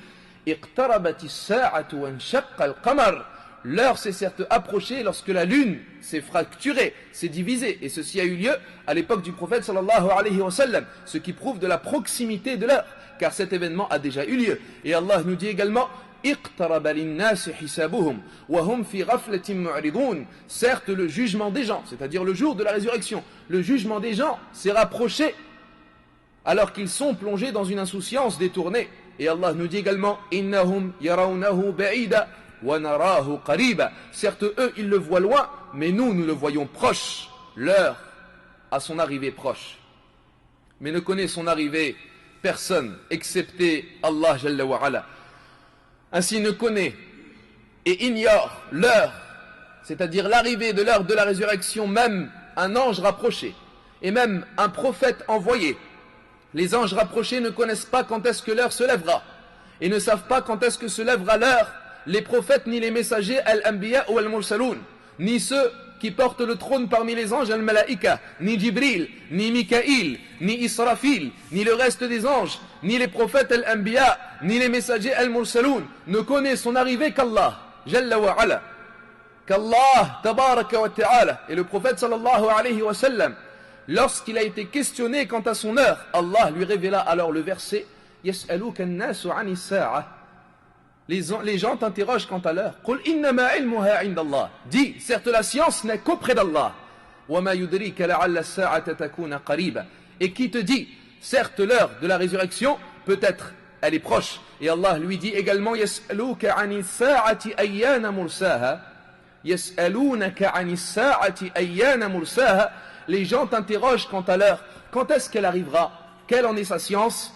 Iqtarabatis sa'atu wa nshaqqa al-qamar. L'heure s'est certes approchée lorsque la lune s'est fracturée, s'est divisée, et ceci a eu lieu à l'époque du prophète sallallahu alayhi wa sallam, ce qui prouve de la proximité de l'heure, car cet événement a déjà eu lieu. Et Allah nous dit également, certes le jugement des gens, c'est-à-dire le jour de la résurrection, le jugement des gens s'est rapproché alors qu'ils sont plongés dans une insouciance détournée. Et Allah nous dit également, certes eux ils le voient loin, mais nous le voyons proche. L'heure à son arrivée proche, mais ne connaît son arrivée personne excepté Allah Jalla wa Ala. Ainsi ne connaît et ignore l'heure, c'est-à-dire l'arrivée de l'heure de la résurrection, même un ange rapproché, et même un prophète envoyé. Les anges rapprochés ne connaissent pas quand est-ce que l'heure se lèvera, et ne savent pas quand est-ce que se lèvera l'heure, les prophètes ni les messagers, al-anbiya ou al-mursaloun, ni ceux qui portent le trône parmi les anges, al-malaïka, ni Jibril, ni Mikaïl, ni Israfil, ni le reste des anges, ni les prophètes al-anbiya, ni les messagers al-mursaloun, ne connaît son arrivée qu'Allah, Jalla wa Ala, qu'Allah, tabaraka wa ta'ala. Et le prophète sallallahu alayhi wa sallam, lorsqu'il a été questionné quant à son heure, Allah lui révéla alors le verset, Yas'aluka an-nasu 'ani as-sa'a. Les gens t'interrogent quant à l'heure. Qul innama ilmuha 'inda Allah. Dis, certes la science n'est qu'auprès d'Allah. Wa ma yudrika la'alla as-sa'ata takuna qariba. Et qui te dit, certes l'heure de la résurrection, peut-être elle est proche. Et Allah lui dit également, Yas'aluka 'ani as-sa'ati ayyana mursaha. Yas'alunaka 'ani as-sa'ati ayyana mursaha. Les gens t'interrogent quant à l'heure. Quand est-ce qu'elle arrivera? Quelle en est sa science?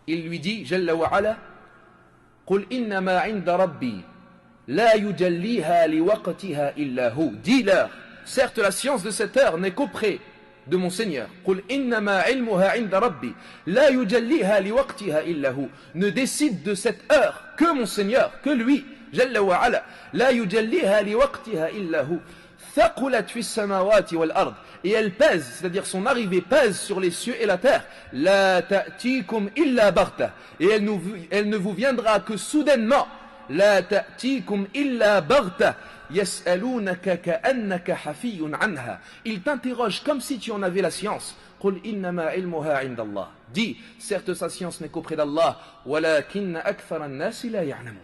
Il lui dit, Jalla wa Ala, قل إنما عند ربي لا يجليها لوقتها إلا هو. Dis-leur, certes la science de cette heure n'est qu'auprès de mon Seigneur. قل إنما علمها عند ربي لا يجليها لوقتها إلا هو. Ne décide de cette heure que mon Seigneur, que lui, جل وعلا. لا يجليها لوقتها إلا هو. ثقلت في السماوات والأرض. Et elle pèse, c'est-à-dire son arrivée pèse sur les cieux et la terre. La ta'tikum illa baghta. Et elle ne vous viendra que soudainement. La ta'tikum illa baghta. Yas'alunaka ka'annaka hafiyyun anha. Ils t'interrogent comme si tu en avais la science. Qul innama ilmuha 'inda Allah. Dis, certes sa science n'est qu'auprès d'Allah. Walakinna akthara an-nasi la ya'lamun.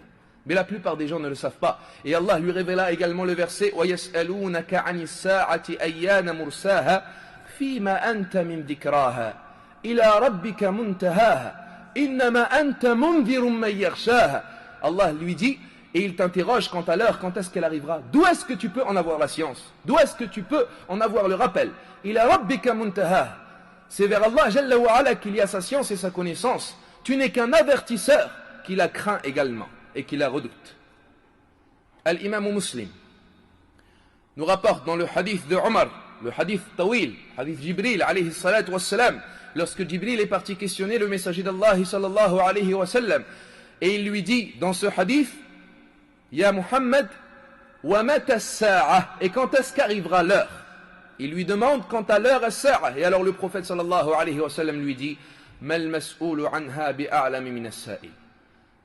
Mais la plupart des gens ne le savent pas. Et Allah lui révéla également le verset وَيَسْأَلُونَكَ عَنِ السَّاعَةِ أَيَّانَ مُرْسَاهَا فِيمَا أَنْتَ مِنْ ذِكْرَاهَا إِلَى رَبِّكَ مُنْتَهَاهَا إِنَّمَا أَنْتَ مُنْذِرٌ مَنْ يَخْشَاهَا. Allah lui dit, et il t'interroge quant à l'heure, quand est-ce qu'elle arrivera? D'où est-ce que tu peux en avoir la science? D'où est-ce que tu peux en avoir le rappel? إِلَى رَبِّكَ مُنْتَهَاهَا. C'est vers Allah Jalla wa Ala qu'il y a sa science et sa connaissance. Tu n'es qu'un avertisseur qui la craint également et qui la redoute. Al-Imam Muslim nous rapporte dans le hadith de Omar, le hadith Tawil, hadith Jibril alayhi salatu wassalam, lorsque Jibril est parti questionner le messager d'Allah sallallahu alayhi wa sallam, et il lui dit dans ce hadith, Ya Muhammad, wa mata as-sa'a, et quand est-ce qu'arrivera l'heure? Il lui demande quant à l'heure as-sa'a, et alors le prophète sallallahu alayhi wa sallam lui dit, mal mas'oulu anha bi'a'lami min as-sa'il.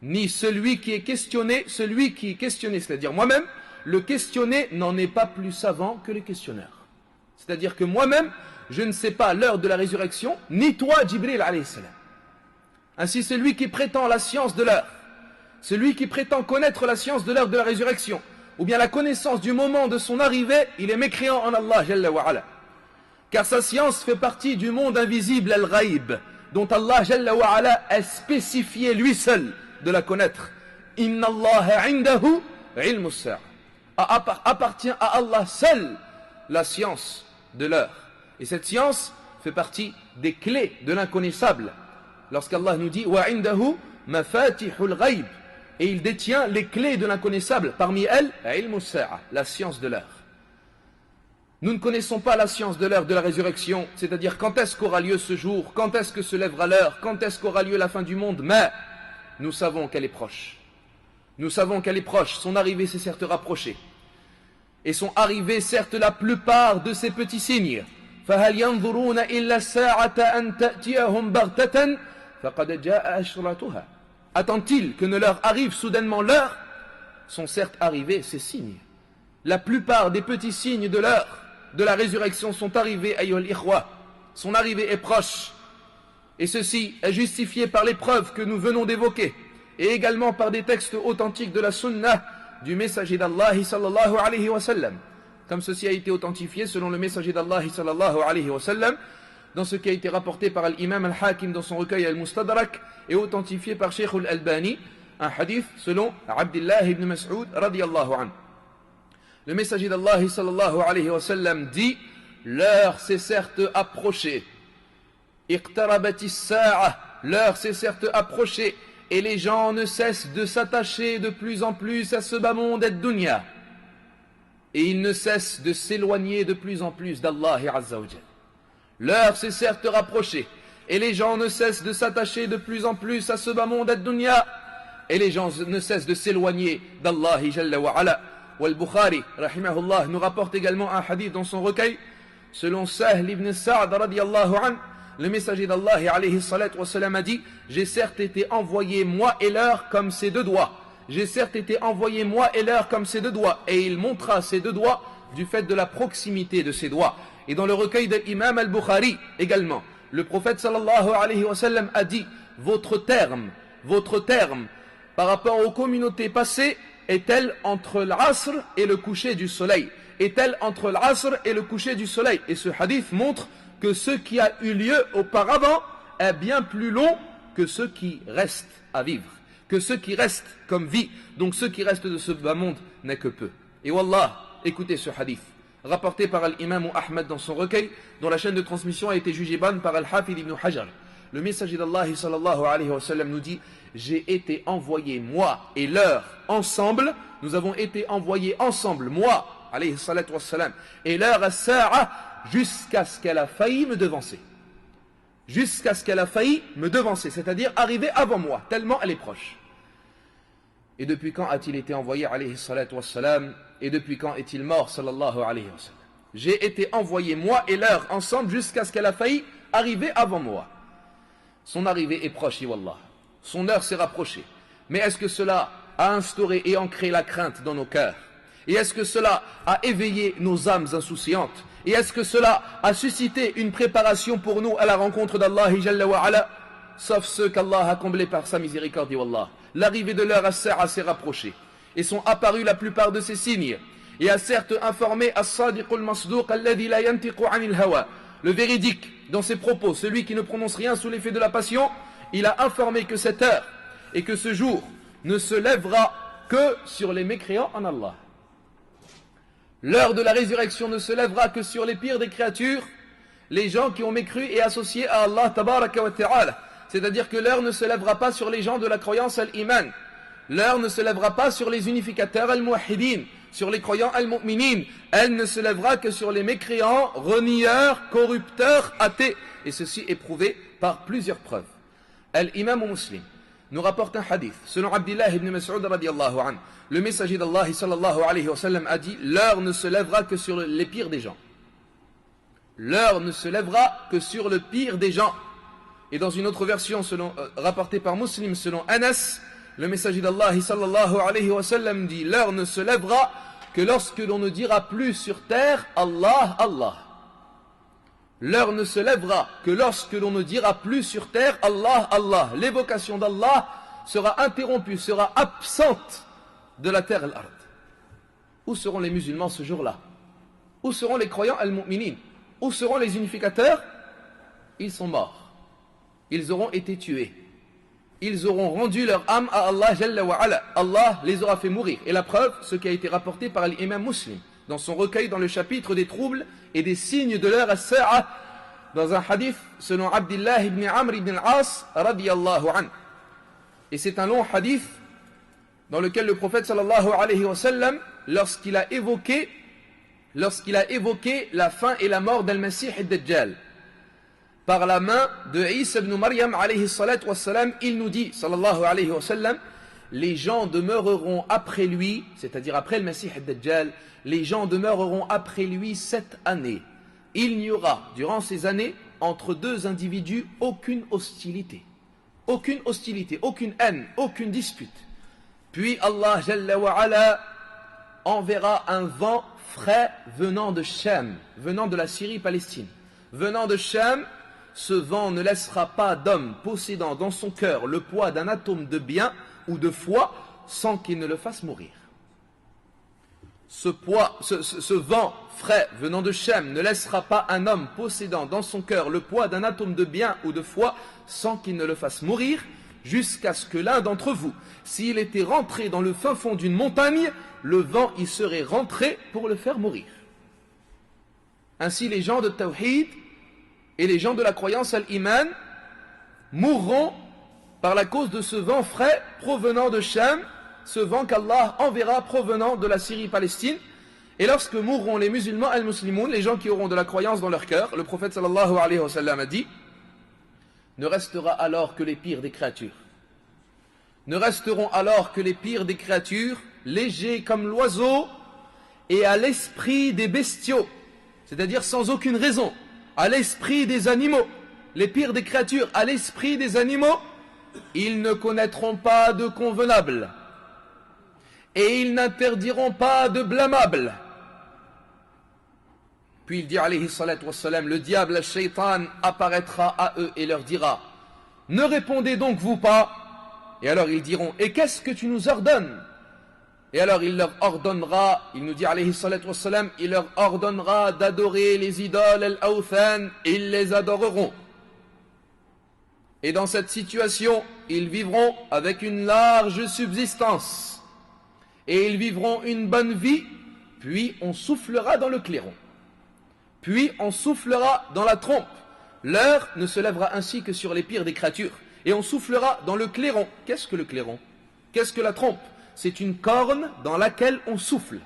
Ni celui qui est questionné, c'est-à-dire moi-même, le questionné n'en est pas plus savant que le questionneur. C'est-à-dire que moi-même, je ne sais pas l'heure de la résurrection, ni toi, Jibril alayhi salam. Ainsi, celui qui prétend la science de l'heure, celui qui prétend connaître la science de l'heure de la résurrection, ou bien la connaissance du moment de son arrivée, il est mécréant en Allah, Jalla wa ala. Car sa science fait partie du monde invisible, al-ghaib, dont Allah, Jalla wa ala, a spécifié lui seul de la connaître. Inna Allah indahu ilmu sa'a. Appartient à Allah seul la science de l'heure. Et cette science fait partie des clés de l'inconnaissable. Lorsqu'Allah nous dit wa indahu mafatihul ghaib, et il détient les clés de l'inconnaissable, parmi elles ilmu sa'a, la science de l'heure. Nous ne connaissons pas la science de l'heure de la résurrection, c'est-à-dire quand est-ce qu'aura lieu ce jour, quand est-ce que se lèvera l'heure, quand est-ce qu'aura lieu la fin du monde, mais nous savons qu'elle est proche. Nous savons qu'elle est proche, son arrivée s'est certes rapprochée. Et sont arrivés certes la plupart de ces petits signes. فَهَلْ يَنْظُرُونَ إِلَّا السَّاعَةَ أَنْ تَأْتِيَهُمْ بَغْتَةً فَقَدْ جَاءَ أَشْرَطُهَا. Attend-il que ne leur arrive soudainement l'heure? Sont certes arrivés ces signes. La plupart des petits signes de l'heure de la résurrection sont arrivés, ayyuhal ikhwa. Son arrivée est proche. Et ceci est justifié par les preuves que nous venons d'évoquer, et également par des textes authentiques de la Sunnah du messager d'Allah sallallahu alayhi wa sallam. Comme ceci a été authentifié selon le messager d'Allah sallallahu alayhi wa sallam, dans ce qui a été rapporté par l'imam al-Hakim dans son recueil al-Mustadrak, et authentifié par Sheikh al-Albani, un hadith selon Abdullah ibn Mas'ud radiyallahu anhu. Le messager d'Allah sallallahu alayhi wa sallam dit, l'heure s'est certes approchée. Iqtarabatis sa'a, l'heure s'est certes approchée, et les gens ne cessent de s'attacher de plus en plus à ce bas monde et dunya. Et ils ne cessent de s'éloigner de plus en plus d'Allah Azza wa Jal. L'heure s'est certes rapprochée, et les gens ne cessent de s'attacher de plus en plus à ce bas monde et dunya. Et les gens ne cessent de s'éloigner d'Allah Jalla wa ala. Wal-Bukhari, rahimahullah, nous rapporte également un hadith dans son recueil, selon Sahl ibn Sa'd radiyallahu anhu. Le messager d'Allah alayhi salatu wa salam a dit, j'ai certes été envoyé moi et l'heure comme ses deux doigts. J'ai certes été envoyé moi et l'heure comme ses deux doigts. Et il montra ses deux doigts du fait de la proximité de ses doigts. Et dans le recueil de l'imam al-Bukhari également, le prophète sallallahu alayhi wa sallam a dit, votre terme par rapport aux communautés passées est-elle entre l'asr et le coucher du soleil? Est-elle entre l'asr et le coucher du soleil? Et ce hadith montre que ce qui a eu lieu auparavant est bien plus long que ce qui reste à vivre, que ce qui reste comme vie. Donc ce qui reste de ce bas monde n'est que peu. Et wallah, écoutez ce hadith, rapporté par l'imam Ahmad dans son recueil, dont la chaîne de transmission a été jugée bonne par Al-Hafid ibn Hajar. Le messager d'Allah sallallahu alayhi wa sallam nous dit, j'ai été envoyé moi et l'heure ensemble, nous avons été envoyés ensemble, moi, alayhi salatu wa sallam, et l'heure as-sa'a, jusqu'à ce qu'elle a failli me devancer. Jusqu'à ce qu'elle a failli me devancer, c'est-à-dire arriver avant moi, tellement elle est proche. Et depuis quand a-t-il été envoyé, alayhi salatu wa sallam, et depuis quand est-il mort, sallallahu alayhi wa sallam? J'ai été envoyé moi et l'heure ensemble jusqu'à ce qu'elle a failli arriver avant moi. Son arrivée est proche, wallah. Son heure s'est rapprochée. Mais est-ce que cela a instauré et ancré la crainte dans nos cœurs? Et est-ce que cela a éveillé nos âmes insouciantes? Et est-ce que cela a suscité une préparation pour nous à la rencontre d'Allah Jalla wa ala? Sauf ceux qu'Allah a comblés par sa miséricorde, wallah. L'arrivée de l'heure as-sa'a s'est rapprochée. Et sont apparus la plupart de ces signes. Et a certes informé as-sadiqul masduq alladhi la yantiqu anil hawa. Le véridique dans ses propos, celui qui ne prononce rien sous l'effet de la passion, il a informé que cette heure et que ce jour ne se lèvera que sur les mécréants en Allah. L'heure de la résurrection ne se lèvera que sur les pires des créatures, les gens qui ont mécru et associé à Allah tabaraka wa ta'ala. C'est-à-dire que l'heure ne se lèvera pas sur les gens de la croyance al-iman. L'heure ne se lèvera pas sur les unificateurs al-muwahhidin, sur les croyants al-mu'minin. Elle ne se lèvera que sur les mécréants, renieurs, corrupteurs, athées. Et ceci est prouvé par plusieurs preuves. Al-Imam Muslim nous rapporte un hadith. Selon Abdullah ibn Mas'ud radiyallahu anhu, le messager d'Allah sallallahu alayhi wa sallam a dit: l'heure ne se lèvera que sur les pires des gens. L'heure ne se lèvera que sur le pire des gens. Et dans une autre version rapportée par Muslim selon Anas, le messager d'Allah sallallahu alayhi wa sallam dit: l'heure ne se lèvera que lorsque l'on ne dira plus sur terre Allah, Allah. L'heure ne se lèvera que lorsque l'on ne dira plus sur terre Allah, Allah. L'évocation d'Allah sera interrompue, sera absente de la terre al-ard. Où seront les musulmans ce jour-là? Où seront les croyants al-mu'minin? Où seront les unificateurs? Ils sont morts. Ils auront été tués. Ils auront rendu leur âme à Allah Jalla wa Ala. Allah les aura fait mourir. Et la preuve, ce qui a été rapporté par l'imam Muslim dans son recueil dans le chapitre des troubles et des signes de l'heure as-sa'a, dans un hadith selon Abdullah ibn Amr ibn al-As radiyallahu anhu. Et c'est un long hadith dans lequel le prophète sallallahu alayhi wa sallam, lorsqu'il a évoqué la fin et la mort d'Al-Masih ad-Dajjal par la main de Isa ibn Maryam alayhi salatu wa salam, il nous dit sallallahu alayhi wa sallam: les gens demeureront après lui, c'est-à-dire après le Masih ad-Dajjal, les gens demeureront après lui 7 années. Il n'y aura, durant ces années, entre deux individus, aucune hostilité. Aucune hostilité, aucune haine, aucune dispute. Puis Allah Jalla wa Ala enverra un vent frais venant de Cham, venant de la Syrie-Palestine. Venant de Cham, ce vent ne laissera pas d'homme possédant dans son cœur le poids d'un atome de bien ou de foi sans qu'il ne le fasse mourir. Ce vent frais venant de Cham ne laissera pas un homme possédant dans son cœur le poids d'un atome de bien ou de foi sans qu'il ne le fasse mourir, jusqu'à ce que l'un d'entre vous, s'il était rentré dans le fin fond d'une montagne, le vent y serait rentré pour le faire mourir. Ainsi les gens de Tawhid et les gens de la croyance al-Iman mourront par la cause de ce vent frais provenant de Cham, ce vent qu'Allah enverra provenant de la Syrie-Palestine. Et lorsque mourront les musulmans al-muslimoun, les gens qui auront de la croyance dans leur cœur, le prophète sallallahu alayhi wa sallam a dit: ne restera alors que les pires des créatures. Ne resteront alors que les pires des créatures, légers comme l'oiseau et à l'esprit des bestiaux, c'est-à-dire sans aucune raison, à l'esprit des animaux. Les pires des créatures à l'esprit des animaux, ils ne connaîtront pas de convenable et ils n'interdiront pas de blâmable. Puis il dit alayhi salatu wassalam: le diable, le shaitan, apparaîtra à eux et leur dira: ne répondez donc vous pas? Et alors ils diront: et qu'est-ce que tu nous ordonnes? Et alors il leur ordonnera, il nous dit alayhi salatu wassalam, il leur ordonnera d'adorer les idoles al-awthan, ils les adoreront. Et dans cette situation, ils vivront avec une large subsistance. Et ils vivront une bonne vie, puis on soufflera dans le clairon. Puis on soufflera dans la trompe. L'heure ne se lèvera ainsi que sur les pires des créatures. Et on soufflera dans le clairon. Qu'est-ce que le clairon? Qu'est-ce que la trompe? C'est une corne dans laquelle on souffle.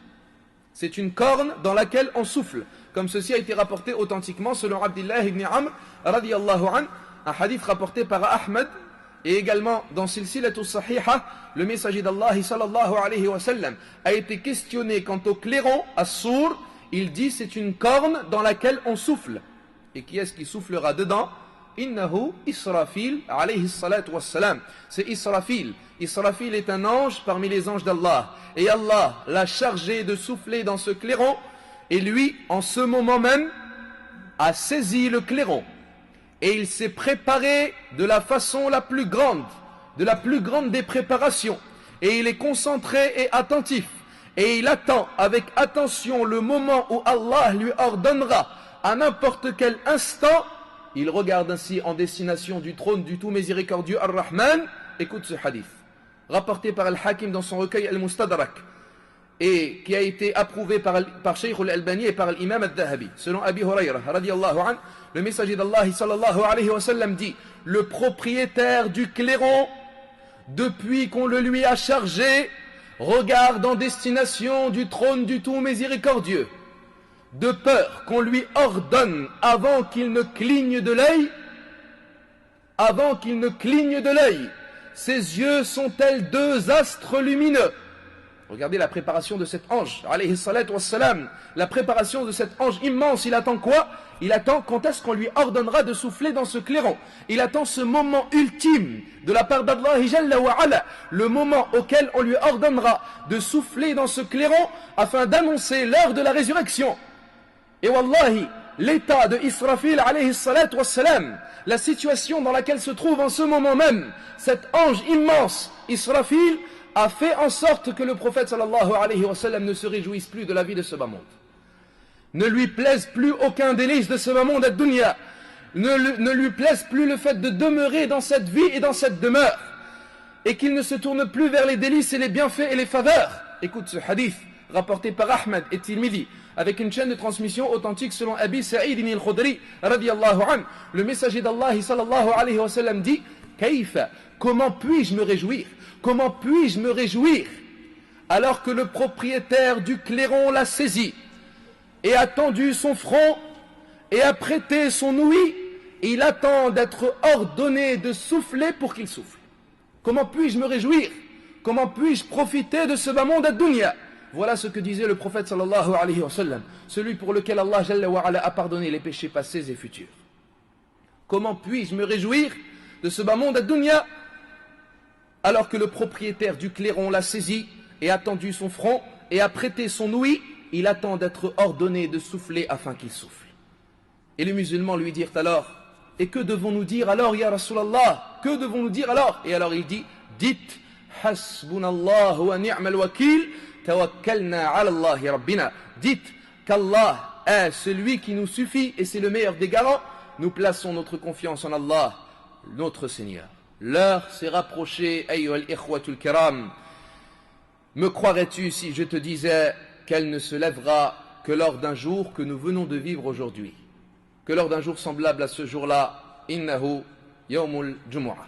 C'est une corne dans laquelle on souffle. Comme ceci a été rapporté authentiquement selon Abdullah ibn Amr radiyallahu anhu, un hadith rapporté par Ahmed, et également dans Silsilatu Sahiha, le messager d'Allah sallallahu alayhi wa sallam a été questionné quant au clairon, as-sour. Il dit: c'est une corne dans laquelle on souffle. Et qui est-ce qui soufflera dedans? Innahu Israfil alayhi salatu wassalam. C'est Israfil. Israfil est un ange parmi les anges d'Allah. Et Allah l'a chargé de souffler dans ce clairon. Et lui, en ce moment même, a saisi le clairon. Et il s'est préparé de la façon la plus grande des préparations. Et il est concentré et attentif. Et il attend avec attention le moment où Allah lui ordonnera à n'importe quel instant. Il regarde ainsi en destination du trône du tout miséricordieux Ar-Rahman. Écoute ce hadith, rapporté par Al-Hakim dans son recueil Al-Mustadrak, et qui a été approuvé par Shaykh Al-Albani et par l'imam Al-Dhahabi. Selon Abi Hurayra radiyallahu anhu, le messager d'Allah sallallahu alayhi wa sallam dit: le propriétaire du clairon, depuis qu'on le lui a chargé, regarde en destination du trône du tout miséricordieux, de peur qu'on lui ordonne avant qu'il ne cligne de l'œil, ses yeux sont tels deux astres lumineux. Regardez la préparation de cet ange, alayhi salatu wassalam. La préparation de cet ange immense, il attend quoi? Il attend quand est-ce qu'on lui ordonnera de souffler dans ce clairon. Il attend ce moment ultime de la part d'Allah Jalla wa Ala, le moment auquel on lui ordonnera de souffler dans ce clairon afin d'annoncer l'heure de la résurrection. Et wallahi, l'état de Israfil alayhi salatu wassalam, la situation dans laquelle se trouve en ce moment même cet ange immense, Israfil, a fait en sorte que le prophète sallallahu alayhi wa sallam ne se réjouisse plus de la vie de ce bas monde. Ne lui plaise plus aucun délice de ce bas monde ad-dunya. Ne lui plaise plus le fait de demeurer dans cette vie et dans cette demeure. Et qu'il ne se tourne plus vers les délices et les bienfaits et les faveurs. Écoute ce hadith rapporté par Ahmad et Tirmidhi avec une chaîne de transmission authentique selon Abi Sa'id al-Khudri radiyallahu anhu. Le messager d'Allah sallallahu alayhi wa sallam dit: Kayfa, comment puis-je me réjouir? Comment puis-je me réjouir alors que le propriétaire du clairon l'a saisi et a tendu son front et a prêté son ouïe, et il attend d'être ordonné de souffler pour qu'il souffle? Comment puis-je me réjouir? Comment puis-je profiter de ce bas monde ad-dunya? Voilà ce que disait le prophète sallallahu alayhi wa sallam, celui pour lequel Allah Jalla wa Ala a pardonné les péchés passés et futurs. Comment puis-je me réjouir de ce bas monde ad-dunya alors que le propriétaire du clairon l'a saisi et a tendu son front et a prêté son ouïe? Il attend d'être ordonné de souffler afin qu'il souffle. Et les musulmans lui dirent alors: et que devons-nous dire alors, ya Rasulallah? Que devons-nous dire alors? Et alors il dit: dites hasbunallah wa ni'mal wakil, tawakkalna ala Allahi rabbina. Dites qu'Allah est celui qui nous suffit et c'est le meilleur des garants. Nous plaçons notre confiance en Allah, notre Seigneur. L'heure s'est rapprochée, ayyuhal ikhwatul kiram. Me croirais-tu si je te disais qu'elle ne se lèvera que lors d'un jour que nous venons de vivre aujourd'hui, que lors d'un jour semblable à ce jour-là, innahu yawmul jumu'ah,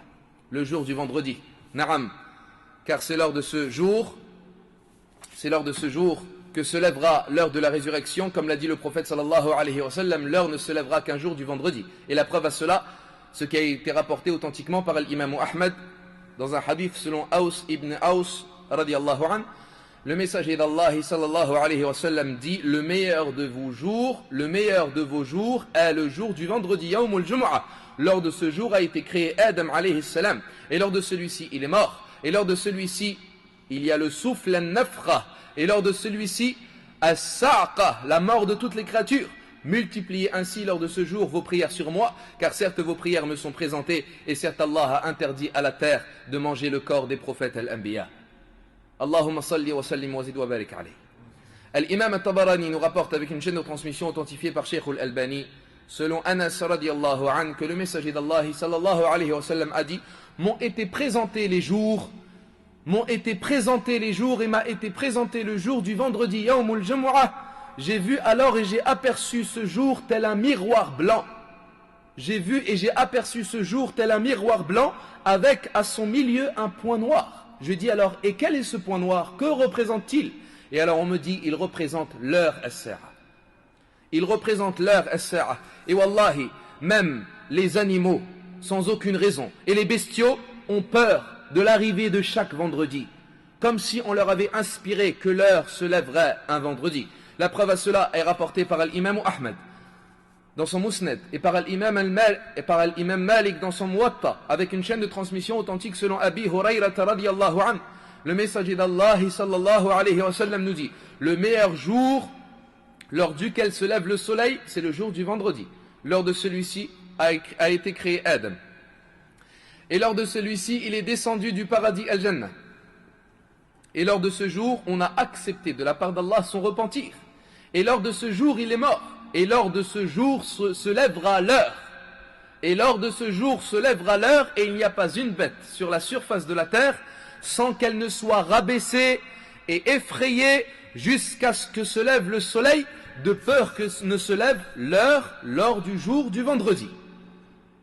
le jour du vendredi, na'am, car c'est lors de ce jour que se lèvera l'heure de la résurrection, comme l'a dit le prophète sallallahu alayhi wa sallam, l'heure ne se lèvera qu'un jour du vendredi. Et la preuve à cela, ce qui a été rapporté authentiquement par l'imam Ahmad dans un hadith selon Aus ibn Aus radiyallahu anhu. Le messager d'Allah sallallahu alayhi wa sallam dit: le meilleur de vos jours est le jour du vendredi, yawmul jumu'ah. Lors de ce jour a été créé Adam alayhi salam, et lors de celui-ci il est mort, et lors de celui-ci il y a le souffle an-nafra, et lors de celui-ci as-sa'qa, la mort de toutes les créatures. Multipliez ainsi lors de ce jour vos prières sur moi, car certes vos prières me sont présentées, et certes Allah a interdit à la terre de manger le corps des prophètes al-anbiya. Allahumma salli wa sallim wa zid wa barik alayh. Al-Imam al-Tabarani nous rapporte avec une chaîne de transmission authentifiée par Cheikh al-Albani, selon Anas radiyallahu anhu, que le messager d'Allah sallallahu alayhi wa sallam a dit: m'ont été présentés les jours et m'a été présenté le jour du vendredi, yawmul jumu'ah. J'ai vu alors et j'ai aperçu ce jour tel un miroir blanc. J'ai vu et j'ai aperçu ce jour tel un miroir blanc avec à son milieu un point noir. Je dis alors: et quel est ce point noir? Que représente-t-il? Et alors on me dit: il représente l'heure as-sa'a. Il représente l'heure as-sa'a. Et wallahi, même les animaux, sans aucune raison, et les bestiaux ont peur de l'arrivée de chaque vendredi, comme si on leur avait inspiré que l'heure se lèverait un vendredi. La preuve à cela est rapportée par l'imam Ahmad dans son Musnad et par l'imam Malik dans son Muwatta, avec une chaîne de transmission authentique selon Abi Hurayra radiyallahu anhu. Le messager d'Allah sallallahu alayhi wa sallam nous dit: le meilleur jour lors duquel se lève le soleil, c'est le jour du vendredi. Lors de celui-ci a été créé Adam. Et lors de celui-ci, il est descendu du paradis al-Jannah. Et lors de ce jour, on a accepté de la part d'Allah son repentir. Et lors de ce jour, il est mort. Et lors de ce jour se lèvera l'heure. Et lors de ce jour se lèvera l'heure, et il n'y a pas une bête sur la surface de la terre sans qu'elle ne soit rabaissée et effrayée jusqu'à ce que se lève le soleil, de peur que ne se lève l'heure lors du jour du vendredi.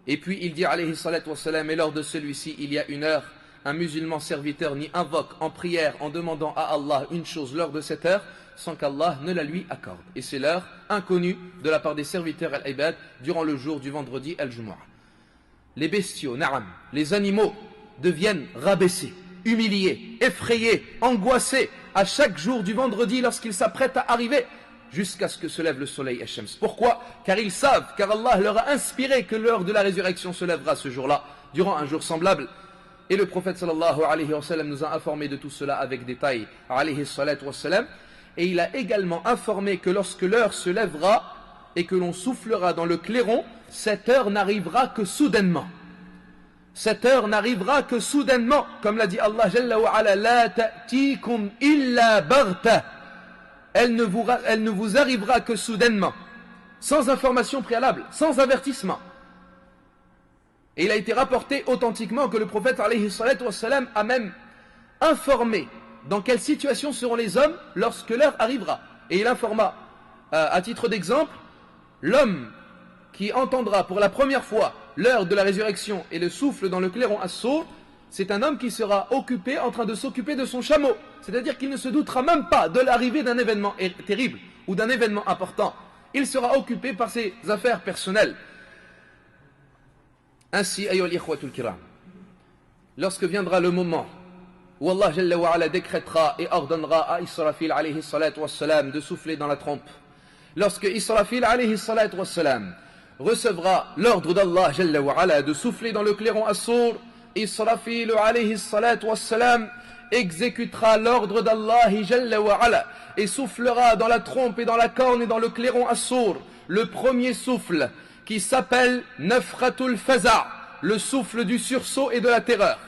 Et puis il dit alayhi salatu wassalam: et lors de celui-ci il y a une heure un musulman serviteur n'y invoque en prière en demandant à Allah une chose lors de cette heure sans qu'Allah ne la lui accorde. Et c'est l'heure inconnue de la part des serviteurs al-ibad durant le jour du vendredi al-Jumu'ah. Les bestiaux, na'am, les animaux deviennent rabaissés, humiliés, effrayés, angoissés à chaque jour du vendredi lorsqu'ils s'apprêtent à arriver jusqu'à ce que se lève le soleil Ash-Shams. Pourquoi? Car ils savent, car Allah leur a inspiré que l'heure de la résurrection se lèvera ce jour-là, durant un jour semblable. Et le prophète sallallahu alayhi wa sallam nous a informé de tout cela avec détail, alayhi salatu wa sallam. Et il a également informé que lorsque l'heure se lèvera et que l'on soufflera dans le clairon, cette heure n'arrivera que soudainement. Cette heure n'arrivera que soudainement, comme l'a dit Allah Jalla wa ala, la ta'tikum illa barta. Elle ne vous arrivera que soudainement, sans information préalable, sans avertissement. Et il a été rapporté authentiquement que le prophète alayhi salatu wassalam a même informé dans quelle situation seront les hommes lorsque l'heure arrivera. Et il informa, à titre d'exemple, l'homme qui entendra pour la première fois l'heure de la résurrection et le souffle dans le clairon as-sour, c'est un homme qui sera occupé en train de s'occuper de son chameau. C'est-à-dire qu'il ne se doutera même pas de l'arrivée d'un événement terrible ou d'un événement important. Il sera occupé par ses affaires personnelles. Ainsi, ayyuhal ikhwatul kiram, lorsque viendra le moment où Allah Jalla wa ala décrétera et ordonnera à Israfil alayhi salatu wassalam de souffler dans la trompe, lorsque Israfil alayhi salatu wassalam recevra l'ordre d'Allah Jalla wa ala de souffler dans le clairon as-sour, Israfil alayhi salatu wassalam exécutera l'ordre d'Allah Jalla wa ala et soufflera dans la trompe et dans la corne et dans le clairon as-sour, le premier souffle qui s'appelle Nafratul Faza', le souffle du sursaut et de la terreur.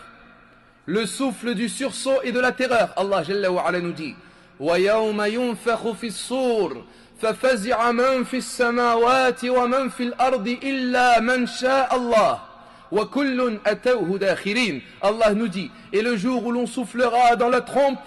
Le souffle du sursaut et de la terreur. Allah Jalla wa ala nous dit وَيَوْمَ يُنْفَخُ فِي الصُّورِ فَفَزِعَ مَنْ فِي السَّمَاوَاتِ وَمَنْ فِي الْأَرْضِ إِلَّا مَنْ شَاءَ اللَّهُ وَكُلٌّ أَتَوْهُ دَاخِرِينَ. Allah nous dit, et le jour où l'on soufflera dans la trompe,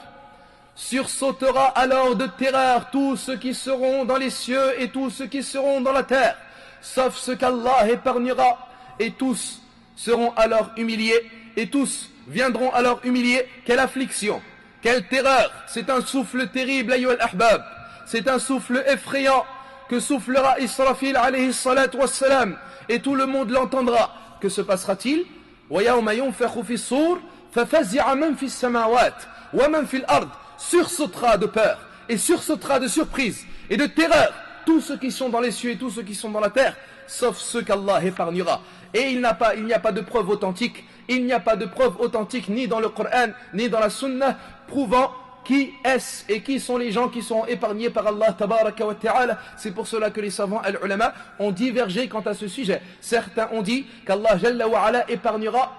sursautera alors de terreur tous ceux qui seront dans les cieux et tous ceux qui seront dans la terre, sauf ceux qu'Allah épargnera, et tous seront alors humiliés, et tous viendront alors humiliés. Quelle affliction, quelle terreur, c'est un souffle terrible, ayyuhal ahbab, c'est un souffle effrayant que soufflera Israfil alayhi salatu wassalam, et tout le monde l'entendra. Que se passera-t-il? وَيَوْمَ يُنْفَخُ فِي الصُّورِ فَفَزِعَ مَنْ فِي السَّمَاوَاتِ وَمَنْ فِي الْأَرْضِ. Sursautera de peur, et sursautera de surprise, et de terreur, tous ceux qui sont dans les cieux et tous ceux qui sont dans la terre, sauf ceux qu'Allah épargnera. Et il n'y a pas de preuve authentique, il n'y a pas de preuve authentique ni dans le Coran, ni dans la Sunna, prouvant qui est-ce et qui sont les gens qui sont épargnés par Allah tabaraka wa ta'ala. C'est pour cela que les savants al-ulama ont divergé quant à ce sujet. Certains ont dit qu'Allah Jalla wa ala épargnera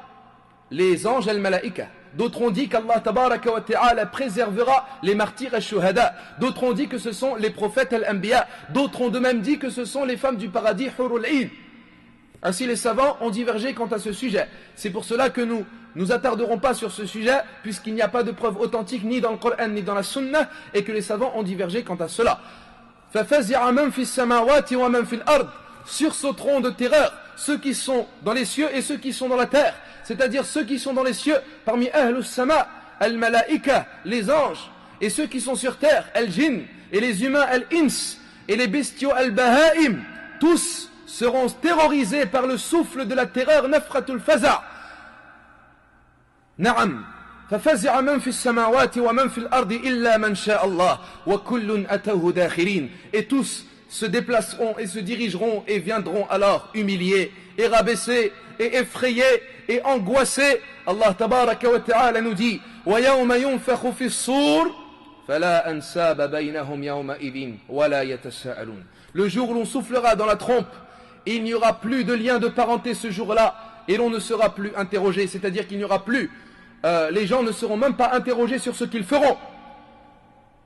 les anges al-malaïka. D'autres ont dit qu'Allah tabaraka wa ta'ala préservera les martyrs al-shuhada. D'autres ont dit que ce sont les prophètes al-anbiya. D'autres ont de même dit que ce sont les femmes du paradis hurul 'ain. Ainsi les savants ont divergé quant à ce sujet. C'est pour cela que nous nous attarderons pas sur ce sujet, puisqu'il n'y a pas de preuve authentique ni dans le Coran ni dans la Sunna, et que les savants ont divergé quant à cela. فَفَزِعَ مَنْ فِي السَّمَاوَاتِ وَمَنْ فِي الْأَرْضِ. Sursauteront de terreur ceux qui sont dans les cieux et ceux qui sont dans la terre, c'est-à-dire ceux qui sont dans les cieux parmi Ahlus Sama, Al-Malaika, les anges, et ceux qui sont sur terre, Al-Jinn, et les humains, Al-Ins, et les bestiaux, Al-Baha'im, tous seront terrorisés par le souffle de la terreur, Nafratul Faza'. Na'am. فَفَزِعَ مَنْ فِي السَّمَاوَاتِ وَمَنْ فِي الْأَرْضِ إِلَّا مَنْ شَاءَ اللَّهُ وَكُلٌّ أَتَوْهُ دَاخِرِينَ. Et tous se déplaceront et se dirigeront et viendront alors humiliés et rabaissés et effrayés et angoissés. Allah tabaraka wa ta'ala nous dit وَيَوْمَ يُنْفَخُ فِي الصُّورِ فَلَا أَنْسَابَ بَيْنَهُمْ يَوْمَئِذٍ وَلَا يَتَسَاءَلُونَ. Le jour où l'on soufflera dans la trompe, il n'y aura plus de lien de parenté ce jour-là, et l'on ne sera plus interrogé, c'est-à-dire qu'il n'y aura plus, les gens ne seront même pas interrogés sur ce qu'ils feront,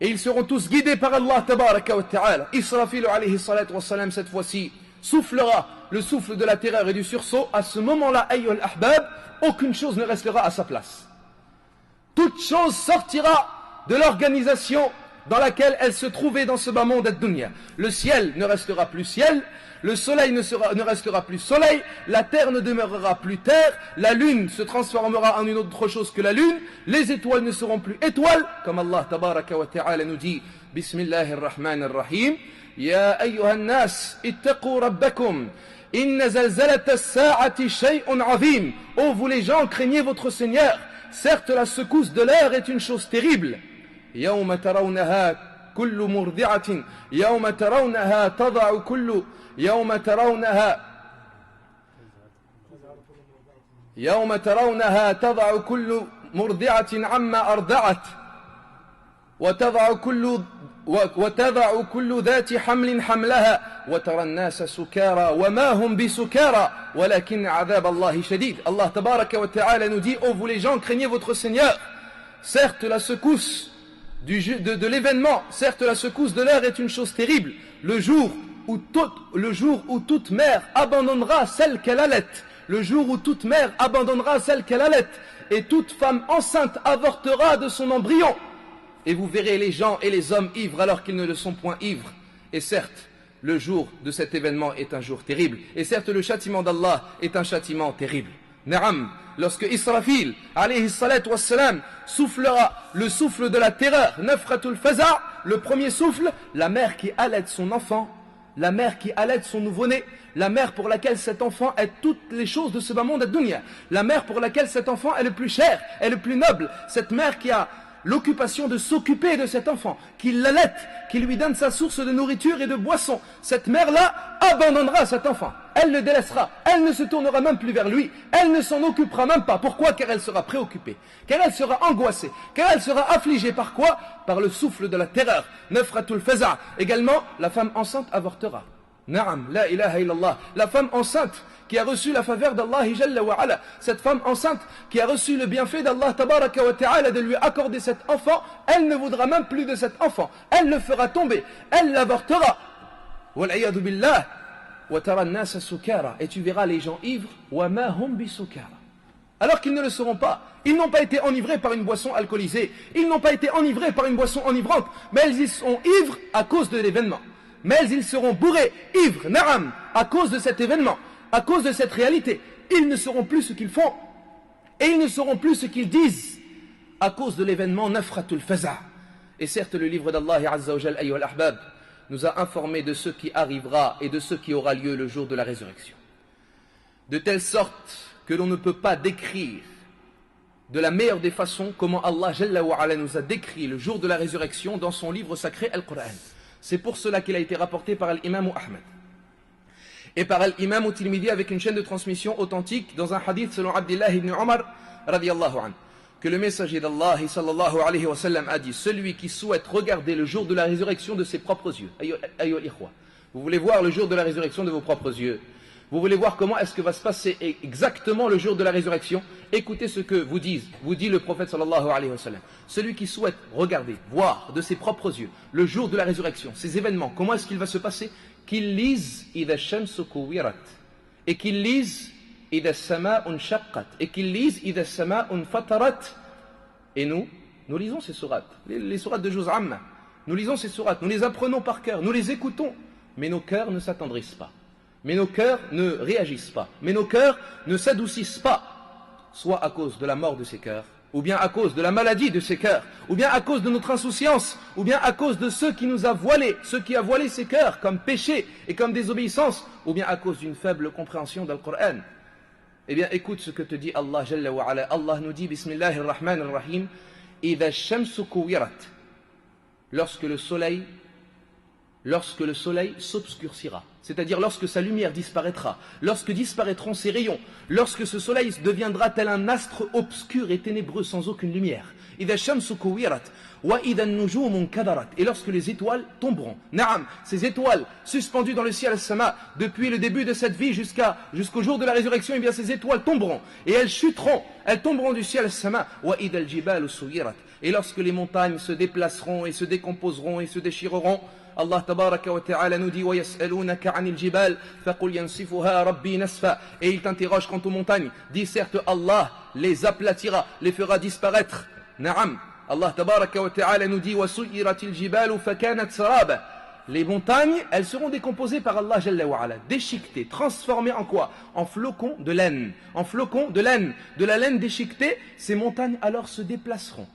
et ils seront tous guidés par Allah tabaraka wa ta'ala. Israfil alayhi salatu wassalam cette fois-ci soufflera le souffle de la terreur et du sursaut. À ce moment-là, ayyuhal ahbab, aucune chose ne restera à sa place. Toute chose sortira de l'organisation dans laquelle elle se trouvait dans ce bas monde ad-dunya. Le ciel ne restera plus ciel, le soleil ne restera plus soleil, la terre ne demeurera plus terre, la lune se transformera en une autre chose que la lune, les étoiles ne seront plus étoiles, comme Allah tabaraka wa ta'ala nous dit, Bismillahir Rahmanir Rahim, Ya ayyuhan nas, ittaqu rabbakum, inna zalzalata as-sa'ati shay'un 'azim. Oh vous les gens, craignez votre Seigneur. Certes la secousse de l'air est une chose terrible. Yawma tarawnaha kullu murdi'atin, yawma tarawnaha tada'u kullu يوم ترونها تضع كل مرضعة عما أرضعت وتضع كل ذات حمل حملها وترى الناس سكارى وما هم بسكارى ولكن عذاب الله شديد. Allah tabaraka wa ta'ala nous dit, oh vous les gens, craignez votre Seigneur. Certes la secousse de l'événement, certes la secousse de l'air est une chose terrible. Le jour où toute mère abandonnera celle qu'elle allait, le jour où toute mère abandonnera celle qu'elle allait, et toute femme enceinte avortera de son embryon. Et vous verrez les gens et les hommes ivres alors qu'ils ne le sont point ivres. Et certes, le jour de cet événement est un jour terrible. Et certes, le châtiment d'Allah est un châtiment terrible. Naam, lorsque Israfil, alayhi salatu wassalam, soufflera le souffle de la terreur, nafratul faza', le premier souffle, la mère qui allaite son enfant, la mère qui allaite son nouveau-né, la mère pour laquelle cet enfant est toutes les choses de ce bas monde ad-dunya, la mère pour laquelle cet enfant est le plus cher, est le plus noble, cette mère qui a l'occupation de s'occuper de cet enfant, qui l'allaite, qui lui donne sa source de nourriture et de boisson, cette mère-là abandonnera cet enfant, elle le délaissera, elle ne se tournera même plus vers lui, elle ne s'en occupera même pas. Pourquoi? Car elle sera préoccupée, car elle sera angoissée, car elle sera affligée par quoi? Par le souffle de la terreur. Nafratul faza'. Également, la femme enceinte avortera. Naam, la ilaha illallah. La femme enceinte qui a reçu la faveur d'Allah Jalla wa Ala, cette femme enceinte qui a reçu le bienfait d'Allah Tabaraka wa Ta'ala de lui accorder cet enfant, elle ne voudra même plus de cet enfant, elle le fera tomber, elle l'avortera. Wal'iyadu billah. Wa tara an-nasa sukara. Et tu verras les gens ivres, wa ma hum bisukara. Alors qu'ils ne le seront pas. Ils n'ont pas été enivrés par une boisson alcoolisée, ils n'ont pas été enivrés par une boisson enivrante, mais ils sont ivres à cause de l'événement. Mais ils seront bourrés, ivres, naam, à cause de cet événement, à cause de cette réalité. Ils ne sauront plus ce qu'ils font, et ils ne sauront plus ce qu'ils disent, à cause de l'événement nafratul faza'. Et certes, le livre d'Allah Azza wa Jal, ayyuhal ahbab, nous a informé de ce qui arrivera et de ce qui aura lieu le jour de la résurrection. De telle sorte que l'on ne peut pas décrire de la meilleure des façons comment Allah Jalla wa Ala nous a décrit le jour de la résurrection dans son livre sacré Al-Qur'an. C'est pour cela qu'il a été rapporté par l'imam Ahmed et par l'imam Tirmidhi avec une chaîne de transmission authentique dans un hadith selon Abdullah ibn Omar radiyallahu anhu, que le messager d'Allah sallallahu alayhi wa sallam a dit: celui qui souhaite regarder le jour de la résurrection de ses propres yeux, ayyuhal ikhwa, vous voulez voir le jour de la résurrection de vos propres yeux, vous voulez voir comment est-ce que va se passer exactement le jour de la résurrection, écoutez ce que vous dit le prophète sallallahu alayhi wa sallam. Celui qui souhaite regarder, voir de ses propres yeux le jour de la résurrection, ces événements, comment est-ce qu'il va se passer, qu'il lise idha shamsu kuwirat, et qu'il lise idha sama'un shaqqat, et qu'il lise idha sama'un fatarat. Et nous lisons ces sourates, les sourates de Juz Amma, nous lisons ces sourates, nous les apprenons par cœur, nous les écoutons, mais nos cœurs ne s'attendrissent pas. Mais nos cœurs ne réagissent pas, mais nos cœurs ne s'adoucissent pas, soit à cause de la mort de ces cœurs, ou bien à cause de la maladie de ces cœurs, ou bien à cause de notre insouciance, ou bien à cause de ceux qui nous a voilés, ceux qui a voilé ces cœurs comme péché et comme désobéissance, ou bien à cause d'une faible compréhension del Coran. Eh bien écoute ce que te dit Allah Jalla wa Ala. Allah nous dit Bismillahir Rahmanir Rahim, Idha shamsu kuwirat, lorsque le soleil s'obscurcira, c'est-à-dire lorsque sa lumière disparaîtra, lorsque disparaîtront ses rayons, lorsque ce soleil deviendra tel un astre obscur et ténébreux sans aucune lumière. Idha shamsu kuwirat wa idha nujumun kadarat, et lorsque les étoiles tomberont. Naam, ces étoiles suspendues dans le ciel as-sama depuis le début de cette vie jusqu'au jour de la résurrection, et bien ces étoiles tomberont et elles chuteront, elles tomberont du ciel as-sama. Wa idha al-jibalu suyirat, et lorsque les montagnes se déplaceront et se décomposeront et se déchireront. Allah tabaraka wa ta'ala nous dit وَيَسْأَلُونَكَ عَنِ الْجِبَالِ فَقُلْ يَنْسِفُهَا رَبِّي نَسْفًا, et il t'interroge quant aux montagnes, dis certes Allah les aplatira, les fera disparaître. Naam, Allah tabaraka wa ta'ala nous dit وَسُيِّرَتِ الْجِبَالُ فَكَانَتْ سَرَابًا. Les montagnes, elles seront décomposées par Allah Jalla wa Ala, déchiquetées, transformées en quoi? En flocons de laine. En flocons de laine. De la laine déchiquetée, ces montagnes alors se déplaceront.